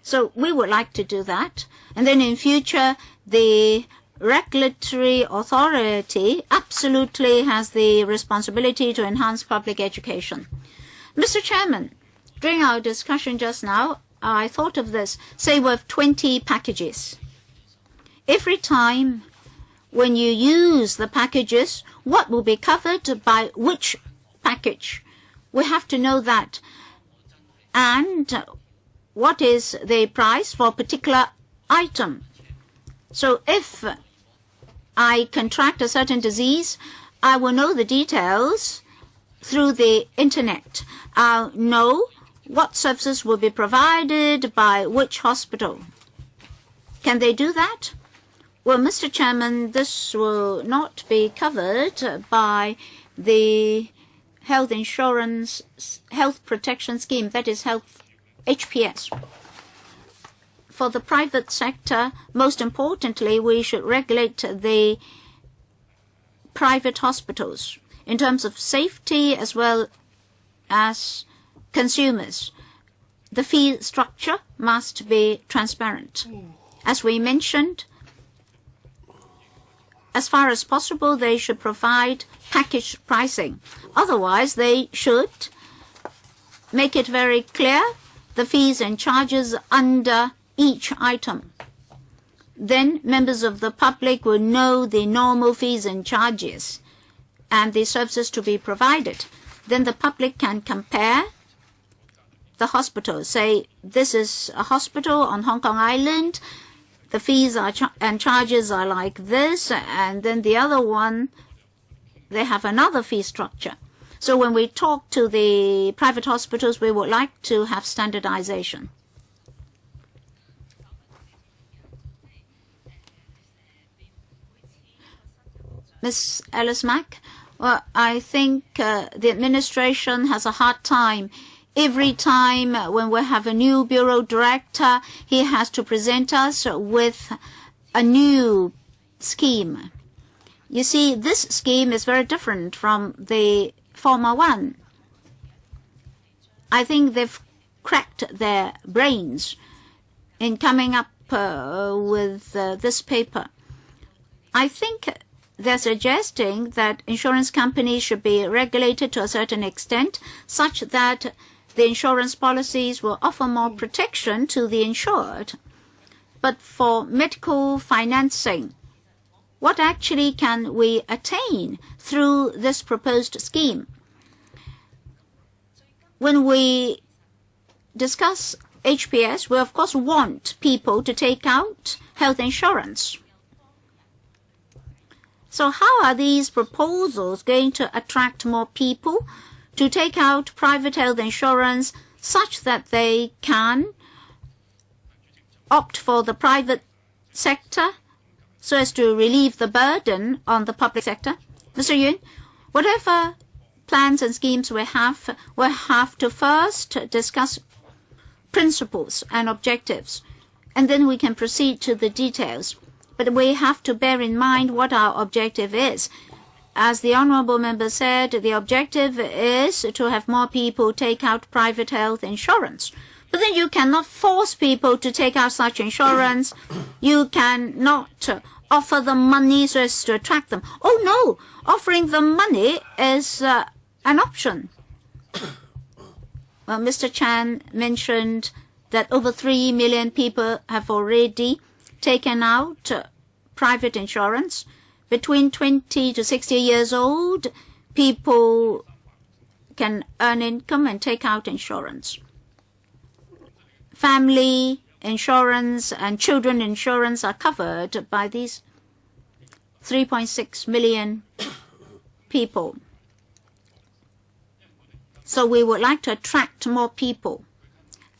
So we would like to do that. And then in future, the regulatory authority absolutely has the responsibility to enhance public education. Mr. Chairman, during our discussion just now, I thought of this. Say we have 20 packages. Every time when you use the packages, what will be covered by which package? We have to know that. And what is the price for a particular item? So if I contract a certain disease, I will know the details through the internet. I'll know what services will be provided by which hospital. Can they do that? Well, Mr. Chairman, this will not be covered by the health insurance, health protection scheme, that is health HPS. For the private sector, most importantly, we should regulate the private hospitals in terms of safety as well as consumers. The fee structure must be transparent. As we mentioned, as far as possible, they should provide package pricing. Otherwise, they should make it very clear the fees and charges under each item. Then members of the public will know the normal fees and charges and the services to be provided. Then the public can compare the hospital. Say, this is a hospital on Hong Kong Island. The fees are and charges are like this, and then the other one, they have another fee structure. So when we talk to the private hospitals, we would like to have standardization. Ms. Ellis-Mack, well, I think the administration has a hard time. Every time when we have a new bureau director, he has to present us with a new scheme. You see, this scheme is very different from the former one. I think they've cracked their brains in coming up with this paper. I think they're suggesting that insurance companies should be regulated to a certain extent, such that the insurance policies will offer more protection to the insured. But for medical financing, what actually can we attain through this proposed scheme? When we discuss HPS, we of course want people to take out health insurance. So how are these proposals going to attract more people to take out private health insurance such that they can opt for the private sector so as to relieve the burden on the public sector? Mr. Yun, whatever plans and schemes we have, we'll have to first discuss principles and objectives, and then we can proceed to the details. But we have to bear in mind what our objective is. As the honourable member said, the objective is to have more people take out private health insurance. But then you cannot force people to take out such insurance. You cannot offer them money so as to attract them. Oh no, offering them money is an option. Well, Mr. Chan mentioned that over 3 million people have already taken out private insurance. Between 20 to 60 years old, people can earn income and take out insurance. Family insurance and children insurance are covered by these 3.6 million people. So we would like to attract more people.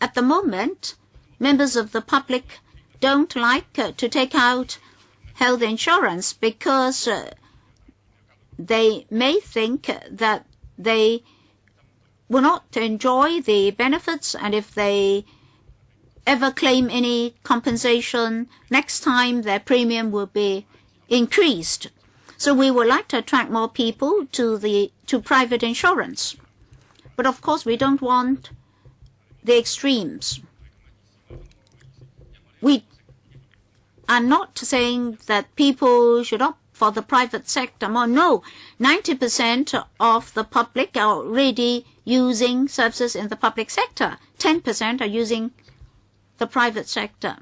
At the moment, members of the public don't like to take out health insurance because they may think that they will not enjoy the benefits, and if they ever claim any compensation, next time their premium will be increased. So we would like to attract more people to private insurance. But of course, we don't want the extremes. We are not saying that people should opt for the private sector more. No, 90% of the public are already using services in the public sector. 10% are using the private sector.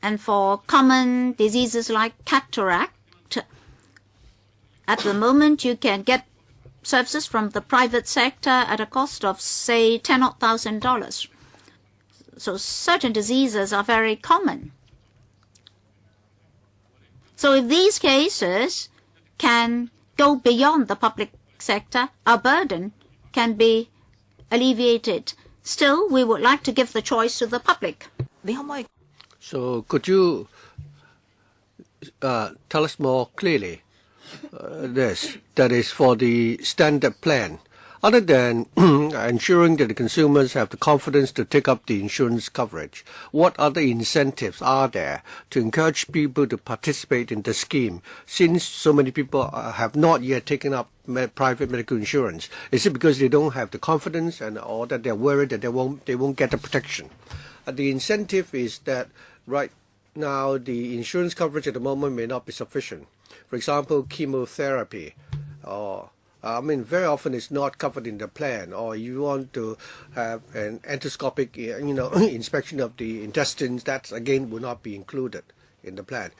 And for common diseases like cataract, at the moment you can get services from the private sector at a cost of, say, $10,000. So certain diseases are very common. So if these cases can go beyond the public sector, our burden can be alleviated. Still, we would like to give the choice to the public. So could you tell us more clearly this, that is for the standard plan, other than ensuring that the consumers have the confidence to take up the insurance coverage, what other incentives are there to encourage people to participate in the scheme, since so many people have not yet taken up private medical insurance? Is it because they don't have the confidence, or that they're worried that they won't get the protection? The incentive is that right now the insurance coverage at the moment may not be sufficient. For example, chemotherapy, or very often it's not covered in the plan, or you want to have an endoscopic, inspection of the intestines, that again will not be included in the plan.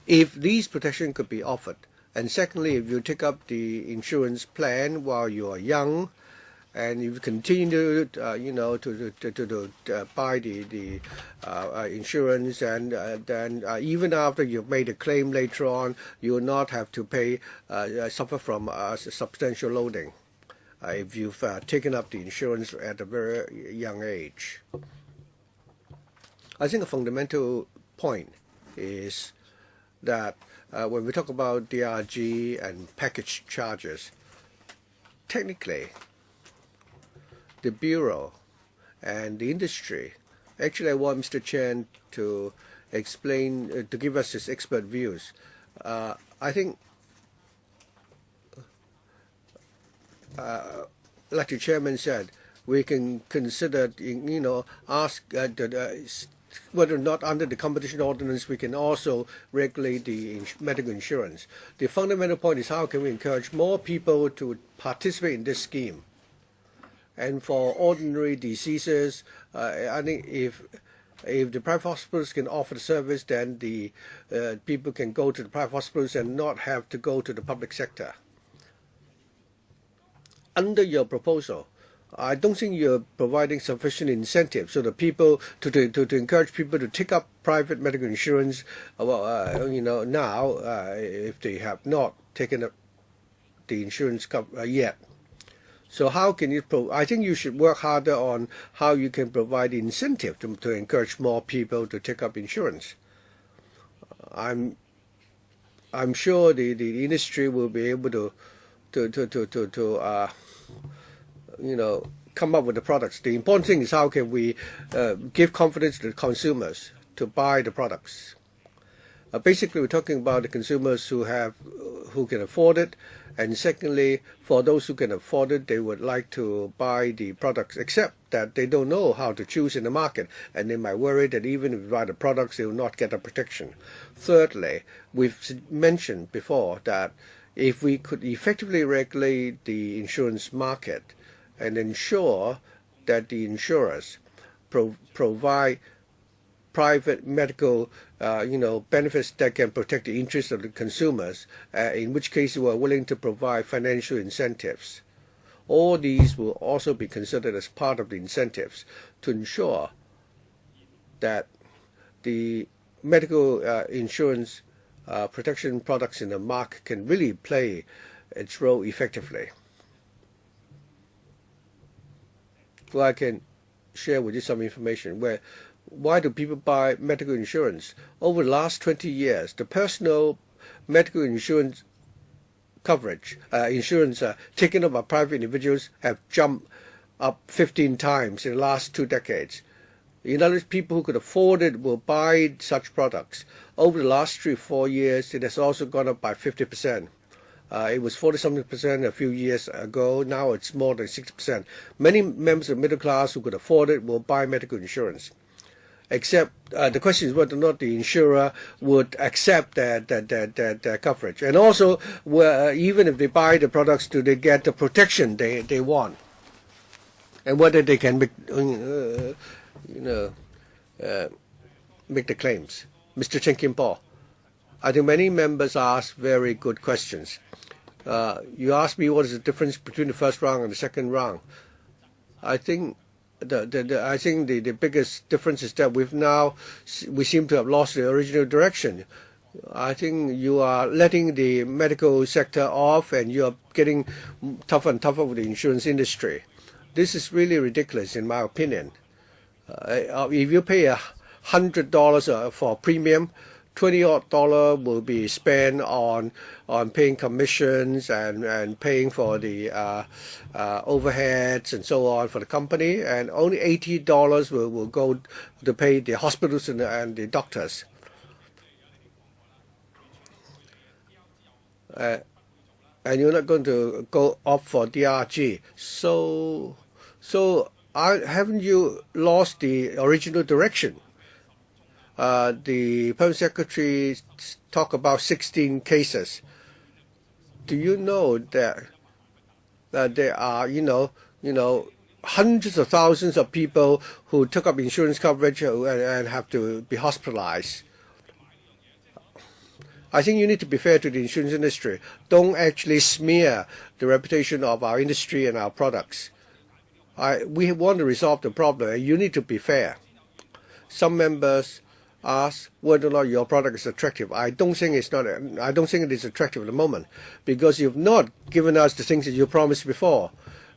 If these protection could be offered, and secondly, if you take up the insurance plan while you are young, and if you continue, to buy the insurance, and then even after you've made a claim later on, you will not have to pay, suffer from substantial loading if you've taken up the insurance at a very young age. I think a fundamental point is that when we talk about DRG and package charges, technically, the Bureau and the industry, actually I want Mr. Chen to explain, to give us his expert views. I think, like the chairman said, we can consider, ask whether or not under the competition ordinance we can also regulate the medical insurance. The fundamental point is how can we encourage more people to participate in this scheme? And for ordinary diseases, I think if the private hospitals can offer the service, then the people can go to the private hospitals and not have to go to the public sector. Under your proposal, I don't think you're providing sufficient incentive so that people to encourage people to take up private medical insurance. Now if they have not taken up the insurance yet. So how can you? I think you should work harder on how you can provide incentive to encourage more people to take up insurance. I'm sure the industry will be able to come up with the products. The important thing is how can we give confidence to the consumers to buy the products. Basically, we're talking about the consumers who can afford it. And secondly, for those who can afford it, they would like to buy the products, except that they don't know how to choose in the market, and they might worry that even if they buy the products, they will not get the protection. Thirdly, we've mentioned before that if we could effectively regulate the insurance market and ensure that the insurers provide private medical benefits that can protect the interests of the consumers, in which case we are willing to provide financial incentives. All these will also be considered as part of the incentives to ensure that the medical insurance protection products in the market can really play its role effectively. Well, I can share with you some information why do people buy medical insurance? Over the last 20 years, the personal medical insurance coverage, insurance taken up by private individuals have jumped up 15 times in the last 2 decades. In other words, people who could afford it will buy such products. Over the last 3 or 4 years, it has also gone up by 50%. It was 40-something% a few years ago. Now it's more than 60%. Many members of the middle class who could afford it will buy medical insurance. Except the question is whether or not the insurer would accept that coverage. And also, even if they buy the products, do they get the protection they want? And whether they can make the claims. Mr. Chen Kim-po, I think many members asked very good questions. You asked me what is the difference between the first round and the second round. I think the biggest difference is that we seem to have lost the original direction. I think you are letting the medical sector off, and you are getting tougher and tougher with the insurance industry. This is really ridiculous, in my opinion. If you pay $100 for premium, $20 will be spent on paying commissions and paying for the overheads and so on for the company, and only $80 will go to pay the hospitals and the doctors. And you're not going to go opt for DRG. So haven't you lost the original direction? The Permanent Secretary talk about 16 cases. Do you know that there are, hundreds of thousands of people who took up insurance coverage and have to be hospitalized? I think you need to be fair to the insurance industry. Don't actually smear the reputation of our industry and our products. We want to resolve the problem, and you need to be fair. Some members ask whether or not your product is attractive. I don't think it is attractive at the moment, because you've not given us the things that you promised before.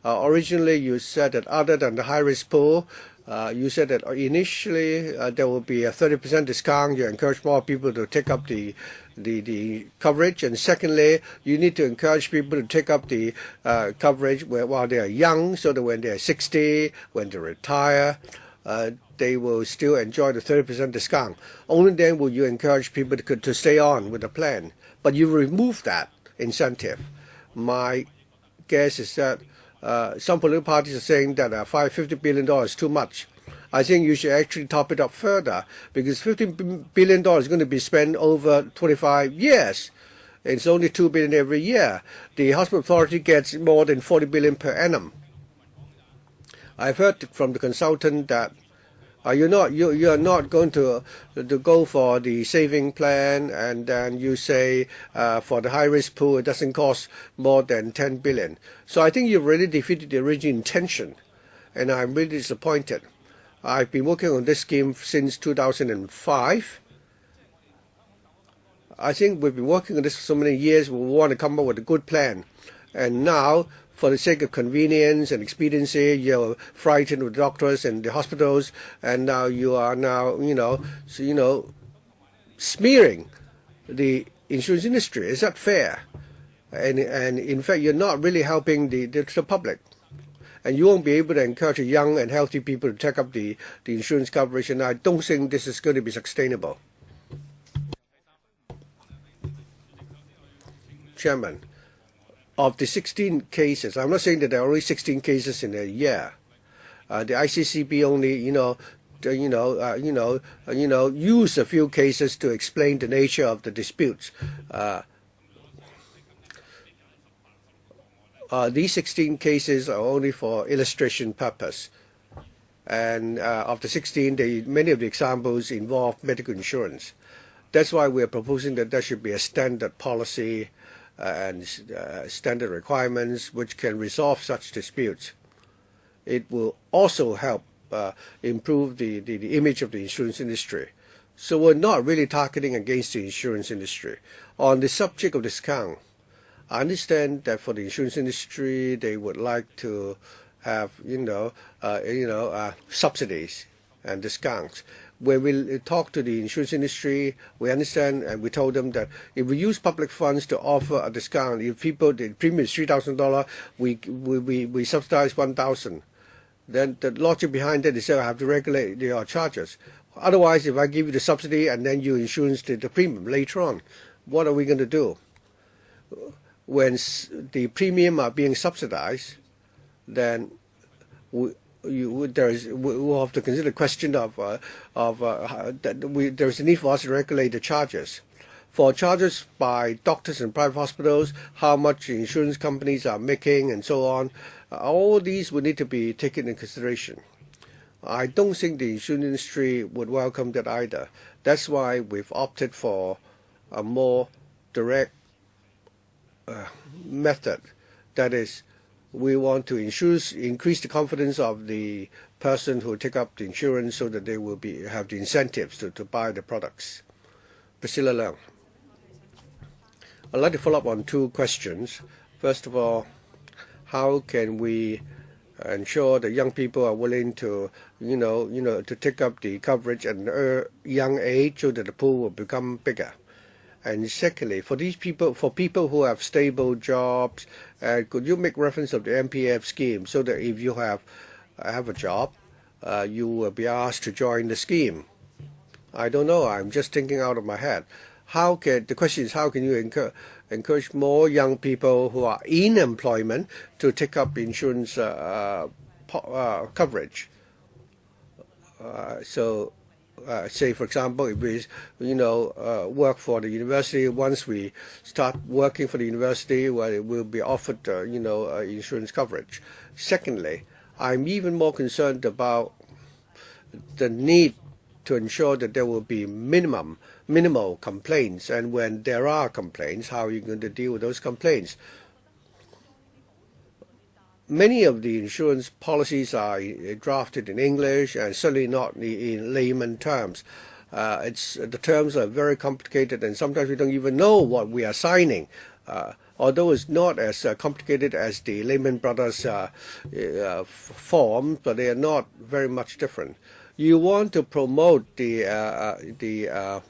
Originally, you said that other than the high-risk pool, you said that initially there will be a 30% discount. You encourage more people to take up the coverage, and secondly, you need to encourage people to take up the coverage while they are young, so that when they are 60, when they retire, they will still enjoy the 30% discount. Only then will you encourage people to stay on with the plan. But you remove that incentive. My guess is that some political parties are saying that $50 billion is too much. I think you should actually top it up further, because $15 billion is going to be spent over 25 years. It's only $2 billion every year. The hospital authority gets more than $40 billion per annum. I've heard from the consultant that you are not going to go for the saving plan, and then you say for the high risk pool it doesn't cost more than $10 billion. So I think you've really defeated the original intention, and I'm really disappointed. I've been working on this scheme since 2005. I think we've been working on this for so many years. We want to come up with a good plan, and now, for the sake of convenience and expediency, you're frightened with doctors and the hospitals, and now you are smearing the insurance industry. Is that fair? And in fact, you're not really helping the public. And you won't be able to encourage young and healthy people to take up the insurance coverage, and I don't think this is going to be sustainable. Chairman, of the 16 cases, I'm not saying that there are only 16 cases in a year. The ICCB only, use a few cases to explain the nature of the disputes. These 16 cases are only for illustration purpose. And of the 16, many of the examples involve medical insurance. That's why we are proposing that there should be a standard policy and standard requirements which can resolve such disputes. It will also help improve the image of the insurance industry. So we're not really targeting against the insurance industry. On the subject of discount, I understand that for the insurance industry, they would like to have subsidies and discounts. When we talk to the insurance industry, we understand, and we told them that if we use public funds to offer a discount, if the premium is $3,000, we subsidize $1,000. Then the logic behind that is that I have to regulate your charges. Otherwise, if I give you the subsidy and then you insure the premium later on, what are we going to do? When the premium are being subsidized, then we'll have to consider the question there's a need for us to regulate the charges. For charges by doctors and private hospitals, how much insurance companies are making and so on, all these would need to be taken into consideration. I don't think the insurance industry would welcome that either. That's why we've opted for a more direct method. That is, we want to increase the confidence of the person who take up the insurance so that they will have the incentives to buy the products. Priscilla Leung. I'd like to follow up on two questions. First of all, how can we ensure that young people are willing to, to take up the coverage at an young age so that the pool will become bigger. And secondly, for people who have stable jobs, could you make reference of the MPF scheme so that if you have a job, you will be asked to join the scheme? I don't know. I'm just thinking out of my head. The question is, how can you encourage more young people who are in employment to take up insurance coverage? Say, for example, if we, work for the university, once we start working for the university, well, it will be offered, insurance coverage. Secondly, I'm even more concerned about the need to ensure that there will be minimal complaints, and when there are complaints, how are you going to deal with those complaints? Many of the insurance policies are drafted in English and certainly not in layman terms. The terms are very complicated, and sometimes we don't even know what we are signing. Although it's not as complicated as the Lehman Brothers form, but they are not very much different. You want to promote the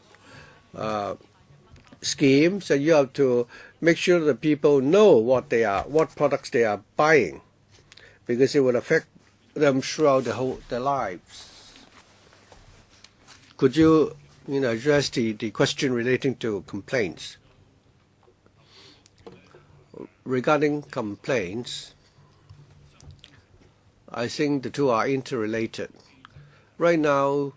schemes, and you have to make sure that people know what products they are buying, because it will affect them throughout their lives. Could you, address the question relating to complaints? Regarding complaints, I think the two are interrelated. Right now,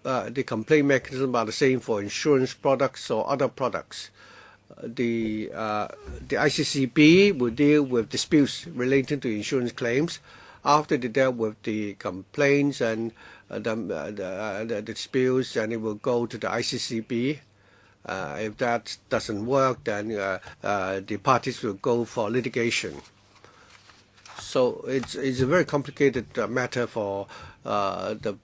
the complaint mechanism are the same for insurance products or other products. The ICCB will deal with disputes relating to insurance claims. After they dealt with the complaints and the disputes, and it will go to the ICCB. If that doesn't work, then the parties will go for litigation. So it's a very complicated matter for the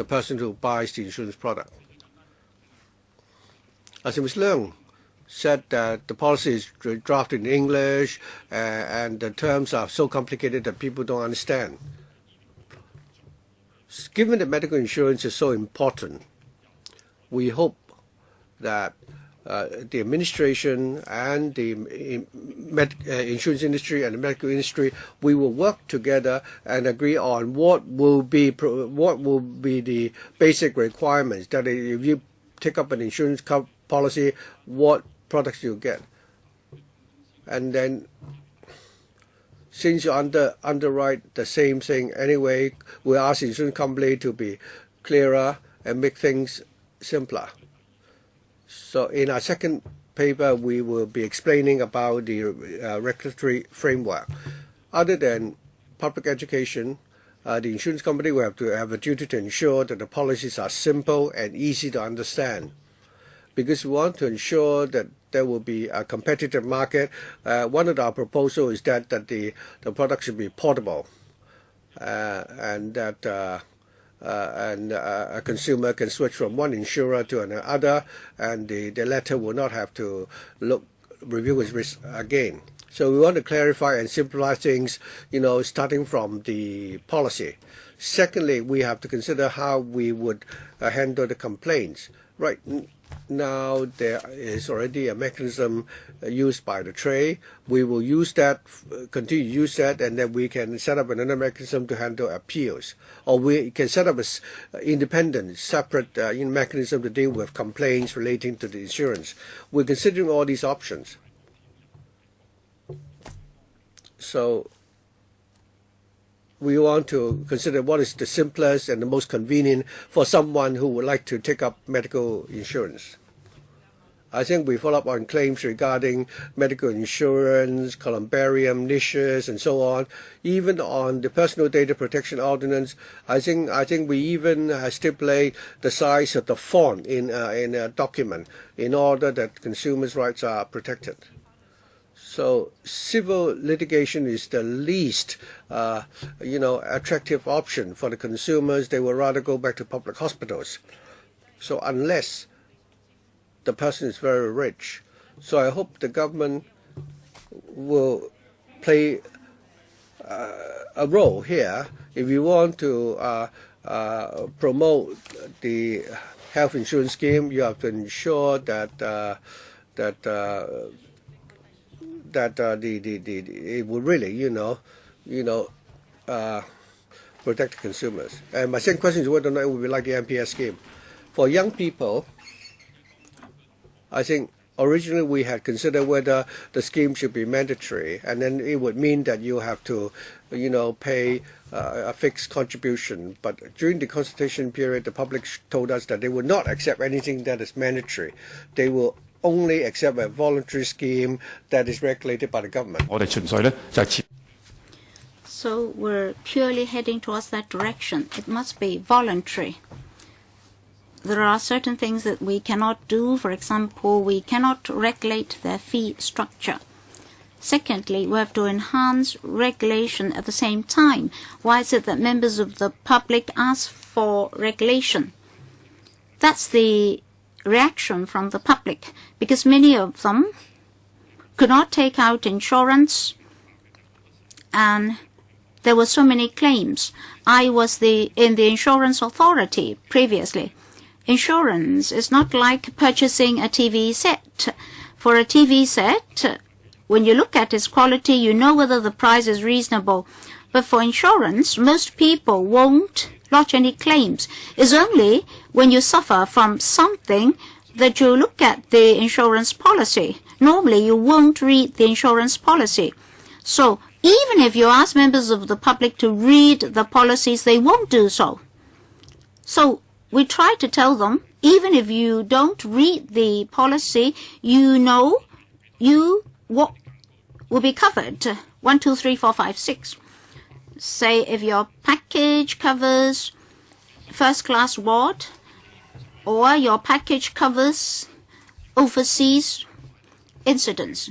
person who buys the insurance product. As Ms. Leung said, that the policy is drafted in English and the terms are so complicated that people don't understand. Given that medical insurance is so important, we hope that the administration and the insurance industry and the medical industry, we will work together and agree on what will be the basic requirements. That if you take up an insurance policy, what products you get, and then since you underwrite the same thing anyway, we ask the insurance company to be clearer and make things simpler. So in our second paper, we will be explaining about the regulatory framework. Other than public education, the insurance company will have to have a duty to ensure that the policies are simple and easy to understand, because we want to ensure that there will be a competitive market. One of our proposals is that the product should be portable, and that a consumer can switch from one insurer to another, and the latter will not have to review his risk again. So we want to clarify and simplify things, starting from the policy. Secondly, we have to consider how we would handle the complaints. Right now, there is already a mechanism used by the trade. We will use that, continue to use that, and then we can set up another mechanism to handle appeals. Or we can set up an independent, separate mechanism to deal with complaints relating to the insurance. We're considering all these options. So we want to consider what is the simplest and the most convenient for someone who would like to take up medical insurance. I think we follow up on claims regarding medical insurance, columbarium, niches, and so on. Even on the Personal Data Protection Ordinance, I think we even stipulate the size of the font in a document in order that consumers' rights are protected. So civil litigation is the least, attractive option for the consumers. They would rather go back to public hospitals. So unless the person is very rich. So I hope the government will play a role here. If you want to promote the health insurance scheme, you have to ensure that it will really, protect the consumers. And my second question is whether or not it would be like the MPS scheme. For young people, I think originally we had considered whether the scheme should be mandatory, and then it would mean that you have to, pay a fixed contribution. But during the consultation period, the public told us that they would not accept anything that is mandatory. They will only accept a voluntary scheme that is regulated by the government. So we're purely heading towards that direction. It must be voluntary. There are certain things that we cannot do. For example, we cannot regulate their fee structure. Secondly, we have to enhance regulation at the same time. Why is it that members of the public ask for regulation? That's the reaction from the public, because many of them could not take out insurance, and there were so many claims. I was in the insurance authority previously. Insurance is not like purchasing a TV set. For a TV set, when you look at its quality, you know whether the price is reasonable. But for insurance, most people won't lodge any claims. It's only when you suffer from something that you look at the insurance policy. Normally, you won't read the insurance policy. So even if you ask members of the public to read the policies, they won't do so. So we try to tell them, even if you don't read the policy, you know what will be covered. 1, 2, 3, 4, 5, 6. Say if your package covers first-class ward, or your package covers overseas incidents.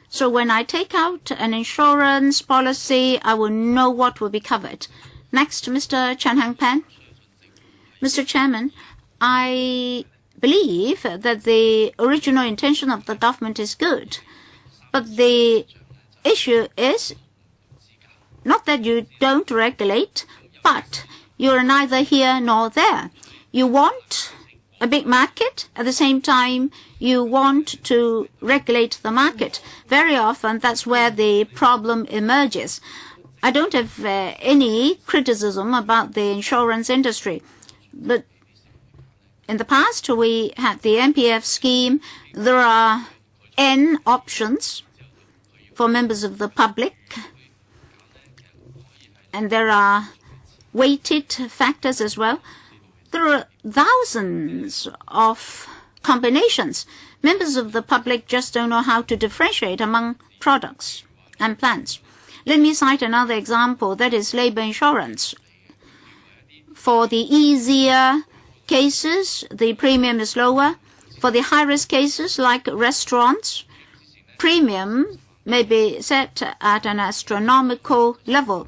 So when I take out an insurance policy, I will know what will be covered. Next, Mr. Chan Hang Pan. Mr. Chairman, I believe that the original intention of the government is good, but the issue is not that you don't regulate, but you're neither here nor there. You want a big market, at the same time you want to regulate the market. Very often that's where the problem emerges. I don't have any criticism about the insurance industry. But in the past, we had the MPF scheme. There are N options for members of the public, and there are weighted factors as well. There are thousands of combinations. Members of the public just don't know how to differentiate among products and plans. Let me cite another example, that is labor insurance. For the easier cases, the premium is lower. For the high-risk cases, like restaurants, premium may be set at an astronomical level.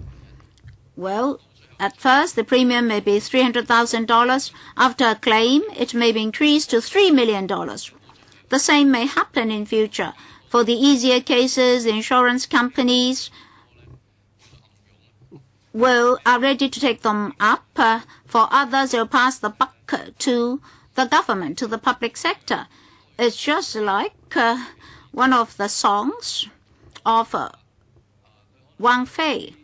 Well, at first, the premium may be $300,000. After a claim, it may be increased to $3 million. The same may happen in future. For the easier cases, the insurance companies are ready to take them up. For others, they'll pass the buck to the government, to the public sector. It's just like one of the songs of Wang Fei.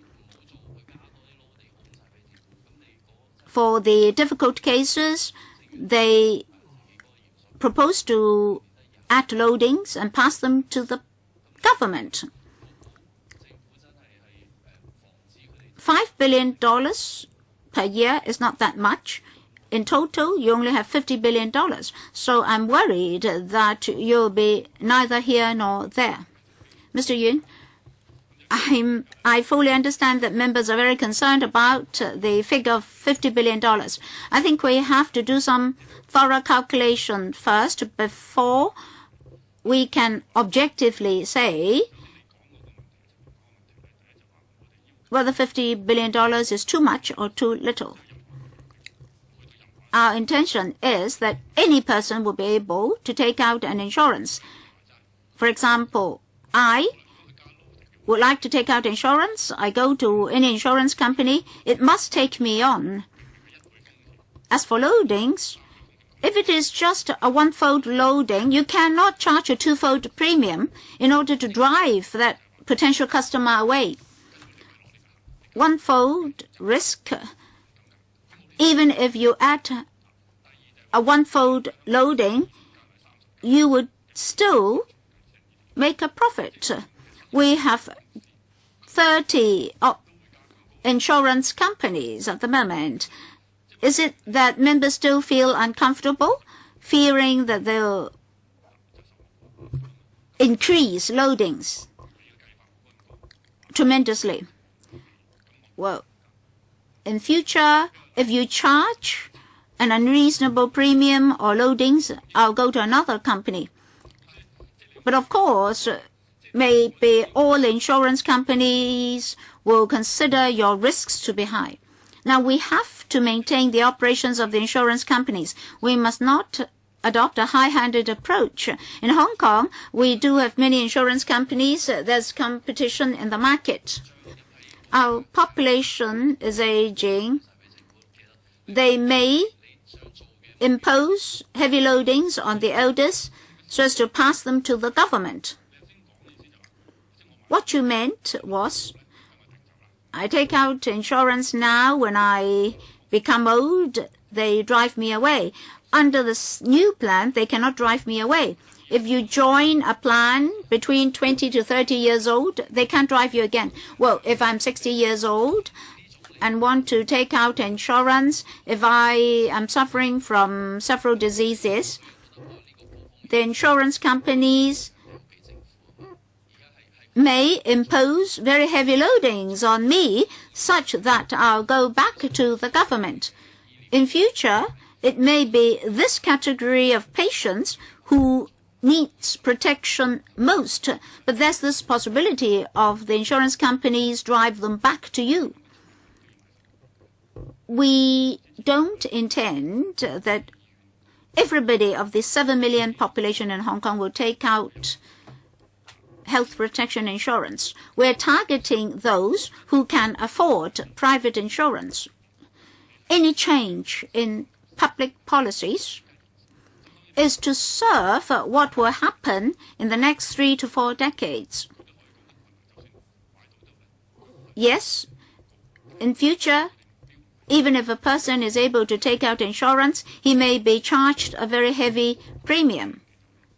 For the difficult cases, they propose to add loadings and pass them to the government. $5 billion per year is not that much. In total, you only have $50 billion. So I'm worried that you'll be neither here nor there. Mr. Yun, I fully understand that members are very concerned about the figure of $50 billion. I think we have to do some thorough calculation first before we can objectively say whether $50 billion is too much or too little. Our intention is that any person will be able to take out an insurance. For example, I would like to take out insurance, I go to any insurance company, it must take me on. As for loadings, if it is just a one-fold loading, you cannot charge a two-fold premium in order to drive that potential customer away. One-fold risk, even if you add a one-fold loading, you would still make a profit. We have 30 insurance companies at the moment. Is it that members still feel uncomfortable, fearing that they'll increase loadings tremendously? Well, in future, if you charge an unreasonable premium or loadings, I'll go to another company. But of course, maybe all insurance companies will consider your risks to be high. Now, we have to maintain the operations of the insurance companies. We must not adopt a high-handed approach. In Hong Kong, we do have many insurance companies. There's competition in the market. Our population is aging. They may impose heavy loadings on the elders so as to pass them to the government. What you meant was, I take out insurance now. When I become old, they drive me away. Under this new plan, they cannot drive me away. If you join a plan between 20 to 30 years old, they can't drive you again. Well, if I'm 60 years old and want to take out insurance, if I am suffering from several diseases, the insurance companies may impose very heavy loadings on me such that I'll go back to the government. In future, it may be this category of patients who needs protection most, but there's this possibility of the insurance companies drive them back to you. We don't intend that everybody of the 7 million population in Hong Kong will take out health protection insurance. We're targeting those who can afford private insurance. Any change in public policies is to serve what will happen in the next 3 to 4 decades. Yes, in future, even if a person is able to take out insurance, he may be charged a very heavy premium,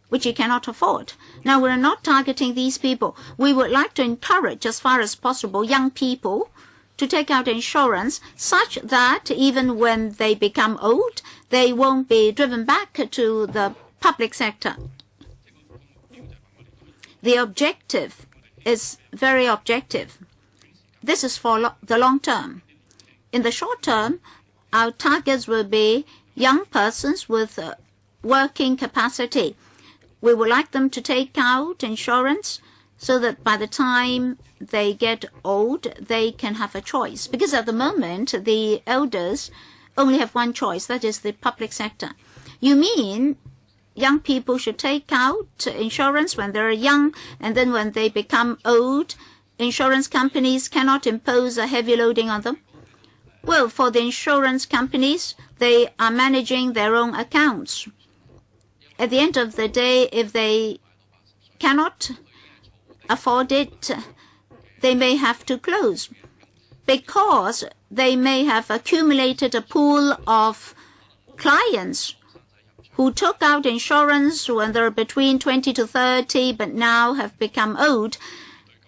which he cannot afford. Now, we're not targeting these people. We would like to encourage, as far as possible, young people to take out insurance such that even when they become old, they won't be driven back to the public sector. The objective is very objective. This is for the long term. In the short term, our targets will be young persons with working capacity. We would like them to take out insurance so that by the time they get old, they can have a choice. Because at the moment, the elders only have one choice, that is the public sector. You mean young people should take out insurance when they're young, and then when they become old, insurance companies cannot impose a heavy loading on them? Well, for the insurance companies, they are managing their own accounts. At the end of the day, if they cannot afford it, they may have to close because they may have accumulated a pool of clients who took out insurance when they're between 20 to 30 but now have become old.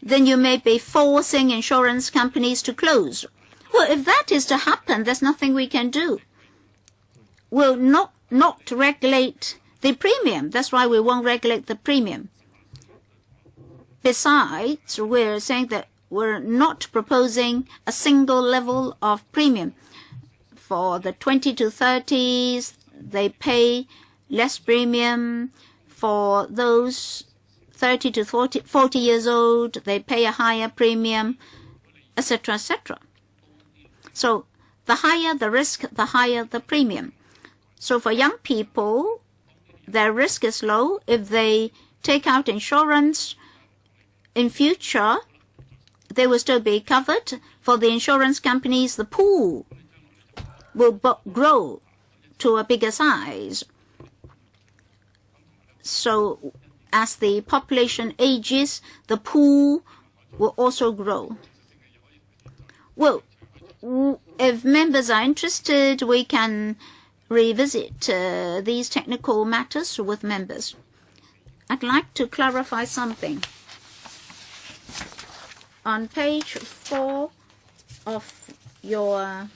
Then you may be forcing insurance companies to close. Well, if that is to happen, there's nothing we can do. We'll not regulate the premium. That's why we won't regulate the premium. Besides, we're saying that we're not proposing a single level of premium. For the 20 to 30s, they pay less premium. For those 30 to 40 years old, they pay a higher premium, etc., etc. So the higher the risk, the higher the premium. So for young people, their risk is low. If they take out insurance, in future, they will still be covered. For the insurance companies, the pool will grow to a bigger size. So as the population ages, the pool will also grow. Well, if members are interested, we can revisit these technical matters with members. I'd like to clarify something. On page 4 of your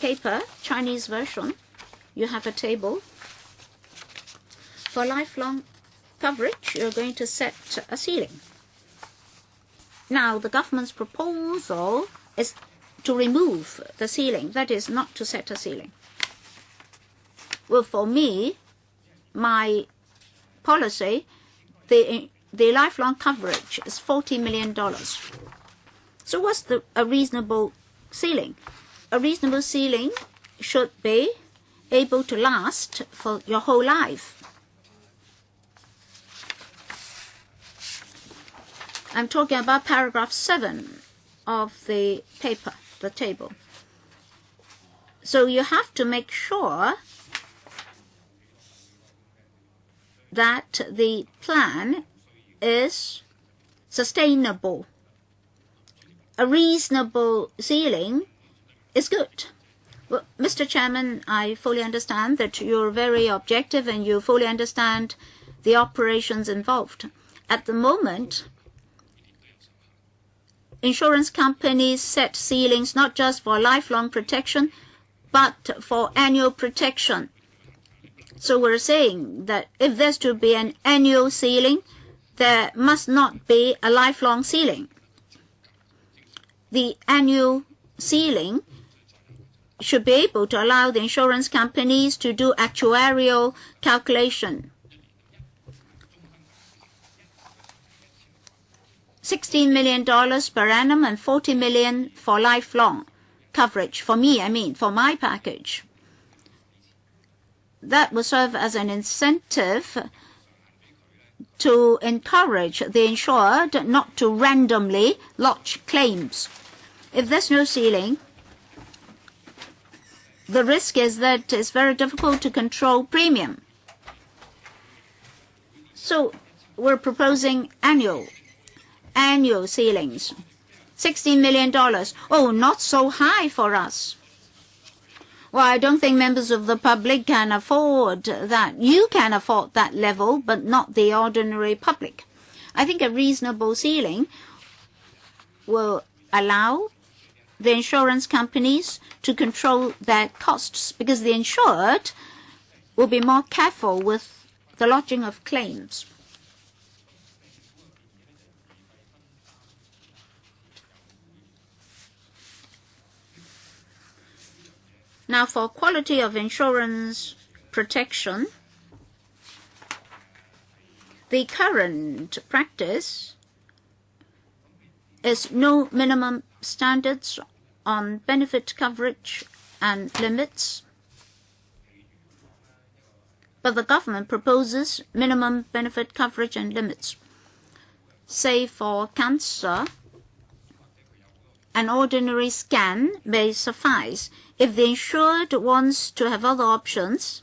paper, Chinese version, you have a table. For lifelong coverage, you're going to set a ceiling. Now, the government's proposal is to remove the ceiling, that is, not to set a ceiling. Well, for me, my policy, the lifelong coverage is $40 million. So what's a reasonable ceiling? A reasonable ceiling should be able to last for your whole life. I'm talking about paragraph 7 of the paper, the table. So you have to make sure that the plan is sustainable. A reasonable ceiling is good. Well, Mr. Chairman, I fully understand that you're very objective and you fully understand the operations involved. At the moment, insurance companies set ceilings not just for lifelong protection, but for annual protection. So we're saying that if there's to be an annual ceiling, there must not be a lifelong ceiling. The annual ceiling should be able to allow the insurance companies to do actuarial calculation. $16 million per annum and $40 million for lifelong coverage. For me, I mean, for my package. That will serve as an incentive to encourage the insured not to randomly lodge claims. If there's no ceiling, the risk is that it's very difficult to control premium. So we're proposing annual ceilings. $16 million. Oh, not so high for us. Well, I don't think members of the public can afford that. You can afford that level, but not the ordinary public. I think a reasonable ceiling will allow the insurance companies to control their costs because the insured will be more careful with the lodging of claims. Now, for quality of insurance protection, the current practice is no minimum standards on benefit coverage and limits, but the government proposes minimum benefit coverage and limits. Say for cancer, an ordinary scan may suffice. If the insured wants to have other options,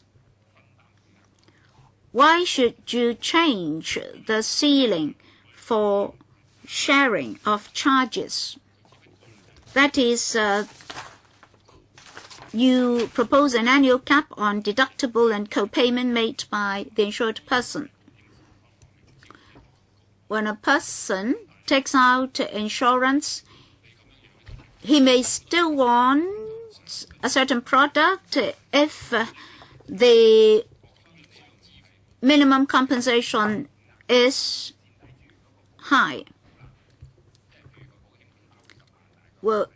why should you change the ceiling for sharing of charges? That is, you propose an annual cap on deductible and co-payment made by the insured person. When a person takes out insurance, he may still want a certain product if the minimum compensation is high. Well,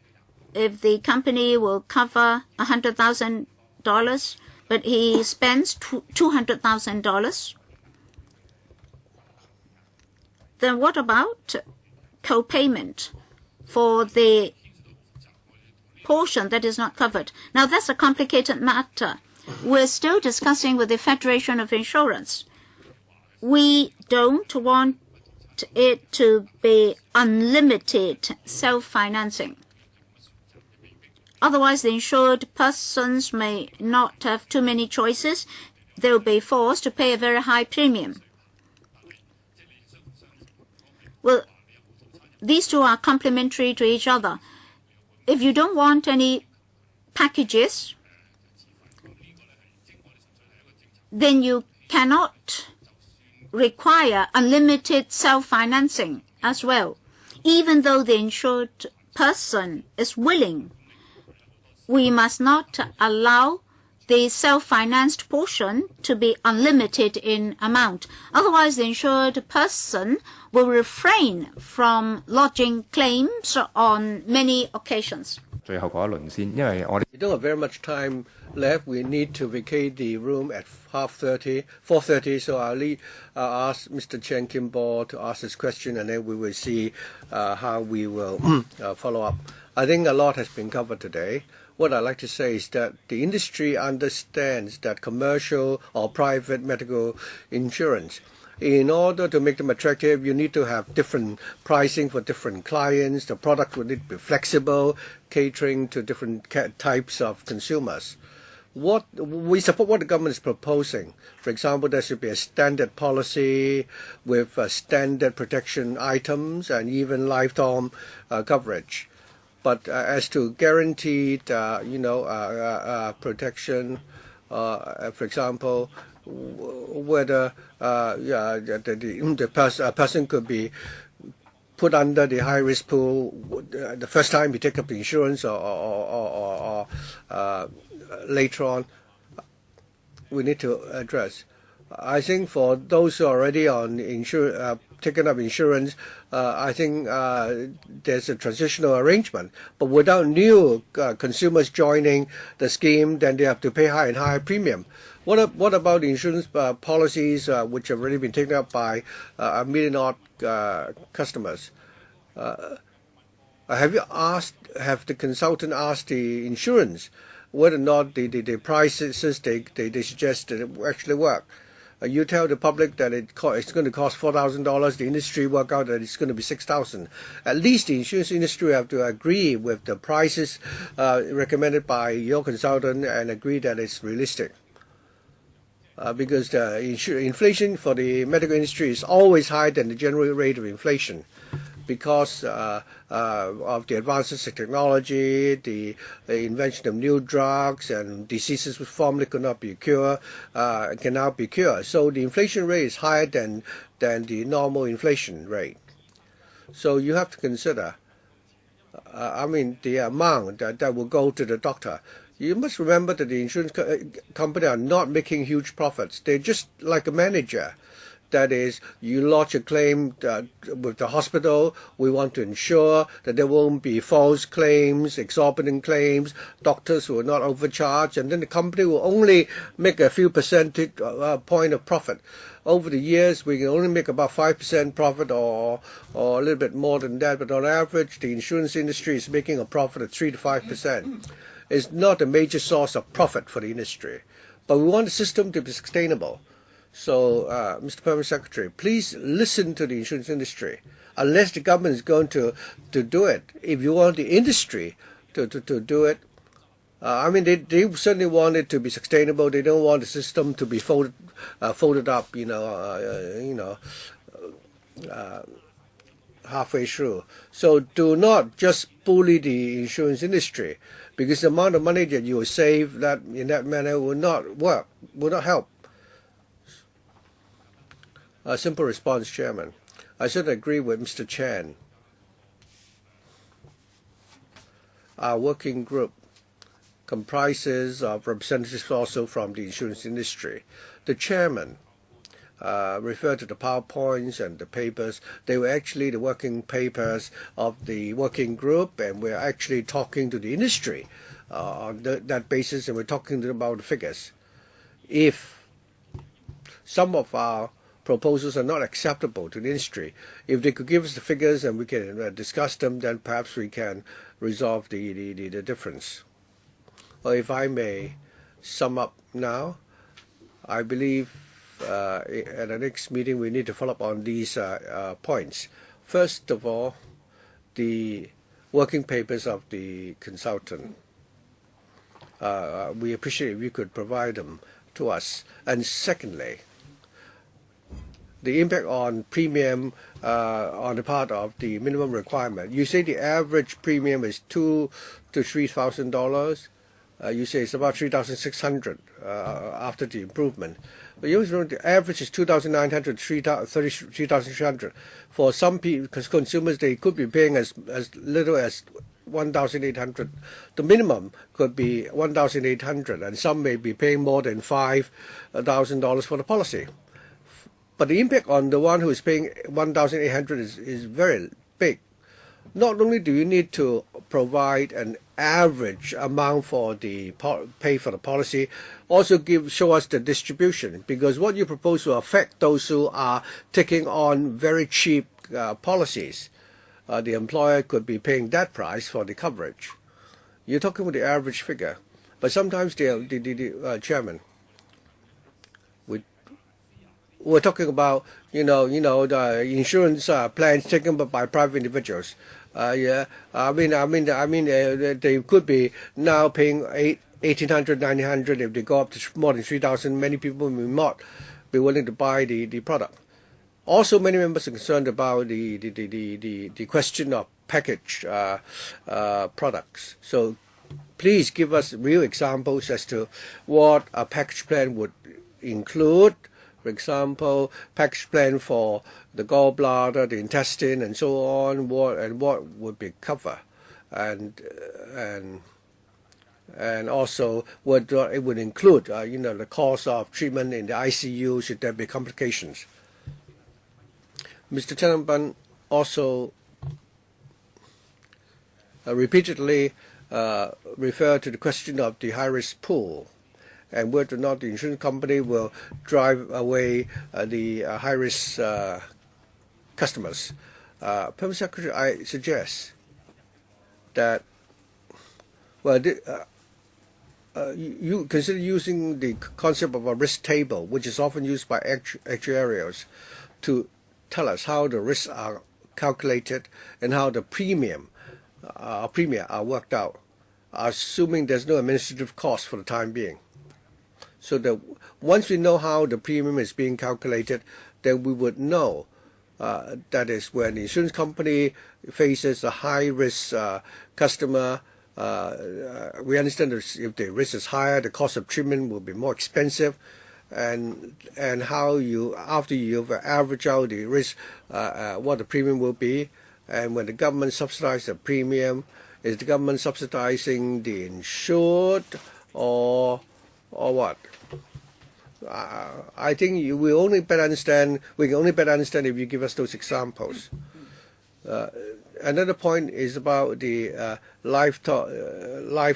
if the company will cover $100,000, but he spends $200,000, then what about co-payment for the portion that is not covered? Now, that's a complicated matter. We're still discussing with the Federation of Insurance. We don't want expect it to be unlimited self-financing. Otherwise, the insured persons may not have too many choices. They will be forced to pay a very high premium. Well, these two are complementary to each other. If you don't want any packages, then you cannot require unlimited self-financing as well. Even though the insured person is willing, we must not allow the self-financed portion to be unlimited in amount. Otherwise, the insured person will refrain from lodging claims on many occasions. 最後嗰一輪先，因為我哋 We don't have very much time left. We need to vacate the room at 4:30. So I'll ask Mr. Chen Kimball to ask his question, and then we will see how we will follow up. I think a lot has been covered today. What I'd like to say is that the industry understands that commercial or private medical insurance, in order to make them attractive, you need to have different pricing for different clients. The product will need to be flexible, catering to different types of consumers. We support what the government is proposing. For example, there should be a standard policy with standard protection items and even lifetime coverage. But as to guaranteed, protection, for example, whether a person could be put under the high-risk pool the first time you take up the insurance or later on, we need to address. I think for those who are already on taken up insurance, I think there's a transitional arrangement. But without new consumers joining the scheme, then they have to pay higher and higher premium. What about the insurance policies which have already been taken up by a million-odd customers? Have the consultant asked the insurance whether or not the prices they suggested actually work? You tell the public that it's going to cost $4,000. The industry work out that it's going to be $6,000. At least the insurance industry have to agree with the prices recommended by your consultant and agree that it's realistic. Because the inflation for the medical industry is always higher than the general rate of inflation, because of the advances in technology, the invention of new drugs, and diseases which formerly could not be cured can now be cured. So the inflation rate is higher than the normal inflation rate. So you have to consider, the amount that will go to the doctor. You must remember that the insurance company are not making huge profits. They're just like a manager. That is, you lodge a claim with the hospital. We want to ensure that there won't be false claims, exorbitant claims, doctors who are not overcharged, and then the company will only make a few percentage point of profit. Over the years, we can only make about 5% profit or a little bit more than that, but on average, the insurance industry is making a profit of 3 to 5%. It's not a major source of profit for the industry, but we want the system to be sustainable. So, Mr. Permanent Secretary, please listen to the insurance industry. Unless the government is going to do it, if you want the industry to do it, they certainly want it to be sustainable. They don't want the system to be folded up, halfway through. So do not just bully the insurance industry, because the amount of money that you will save in that manner will not work, will not help. A simple response, Chairman. I should agree with Mr. Chan. Our working group comprises of representatives also from the insurance industry. The chairman referred to the PowerPoints and the papers. They were actually the working papers of the working group, and we're actually talking to the industry on that basis, and we're talking to them about the figures. If some of our proposals are not acceptable to the industry, if they could give us the figures and we can discuss them, then perhaps we can resolve the difference. Or if I may sum up now, I believe at the next meeting, we need to follow up on these points. First of all, the working papers of the consultant. We appreciate if you could provide them to us. And secondly, the impact on premium on the part of the minimum requirement. You say the average premium is $2,000 to $3,000. You say it's about 3,600 after the improvement. But you know the average is 2,900, 3,300. For some people, because consumers, they could be paying as little as 1,800. The minimum could be 1,800, and some may be paying more than $5,000 for the policy. But the impact on the one who is paying 1,800 is very big. Not only do you need to provide an average amount for the pay for the policy, also show us the distribution, because what you propose will affect those who are taking on very cheap policies. The employer could be paying that price for the coverage. You're talking about the average figure, but sometimes the chairman, we're talking about the insurance plans taken by private individuals. They could be now paying $1,800, $900. If they go up to more than 3,000, many people may not be willing to buy the product. Also, many members are concerned about the question of package products. So please give us real examples as to what a package plan would include. For example, package plan for the gallbladder, the intestine, and so on. What would be covered, and also what it would include. The cost of treatment in the ICU should there be complications. Mr. Tenenbaum also repeatedly referred to the question of the high-risk pool and whether or not the insurance company will drive away the high-risk customers. Permanent Secretary, I suggest that, you consider using the concept of a risk table, which is often used by actuarials, to tell us how the risks are calculated and how the premium are worked out, assuming there's no administrative cost for the time being. So that once we know how the premium is being calculated, then we would know that is when the insurance company faces a high-risk customer. We understand that if the risk is higher, the cost of treatment will be more expensive, and how after you've averaged out the risk, what the premium will be, and when the government subsidizes the premium, is the government subsidizing the insured or what? I think we can only better understand if you give us those examples. Another point is about the lifelong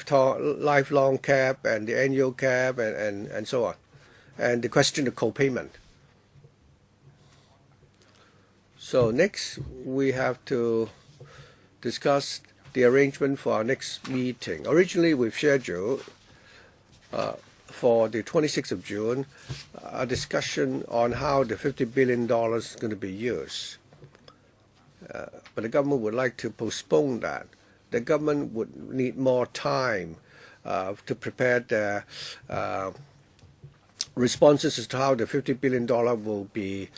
cap and the annual cap and so on, and the question of co-payment. So next we have to discuss the arrangement for our next meeting. Originally we've scheduled for the 26th of June a discussion on how the $50 billion is going to be used. But the government would like to postpone that. The government would need more time to prepare their responses as to how the $50 billion will be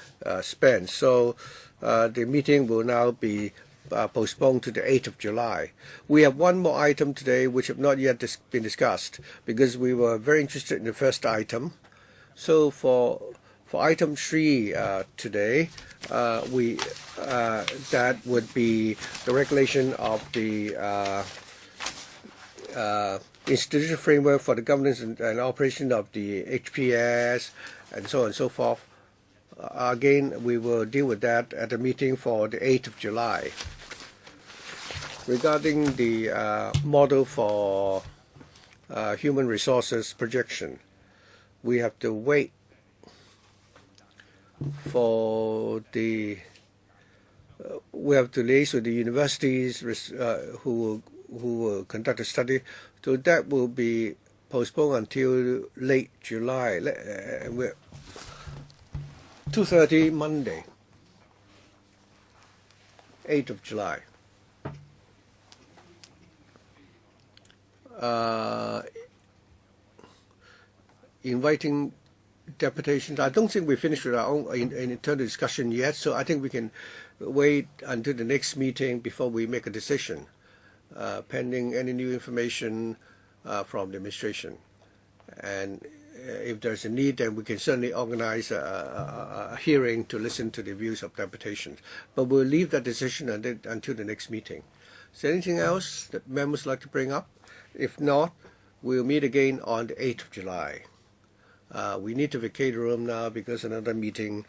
spent. So the meeting will now be postponed to the 8th of July. We have one more item today which have not yet been discussed because we were very interested in the first item. So for item 3 today, that would be the regulation of the institutional framework for the governance and operation of the HPS and so on and so forth. Again, we will deal with that at the meeting for the 8th of July. Regarding the model for human resources projection, we have to wait for we have to liaise with the universities who will conduct a study. So that will be postponed until late July. 2:30 Monday, 8th of July. Inviting deputations. I don't think we finished with our own internal discussion yet, so I think we can wait until the next meeting before we make a decision, pending any new information from the administration. And if there's a need, then we can certainly organize a hearing to listen to the views of deputations. But we'll leave that decision until the next meeting. Is there anything else that members like to bring up? If not, we'll meet again on the 8th of July. We need to vacate the room now because another meeting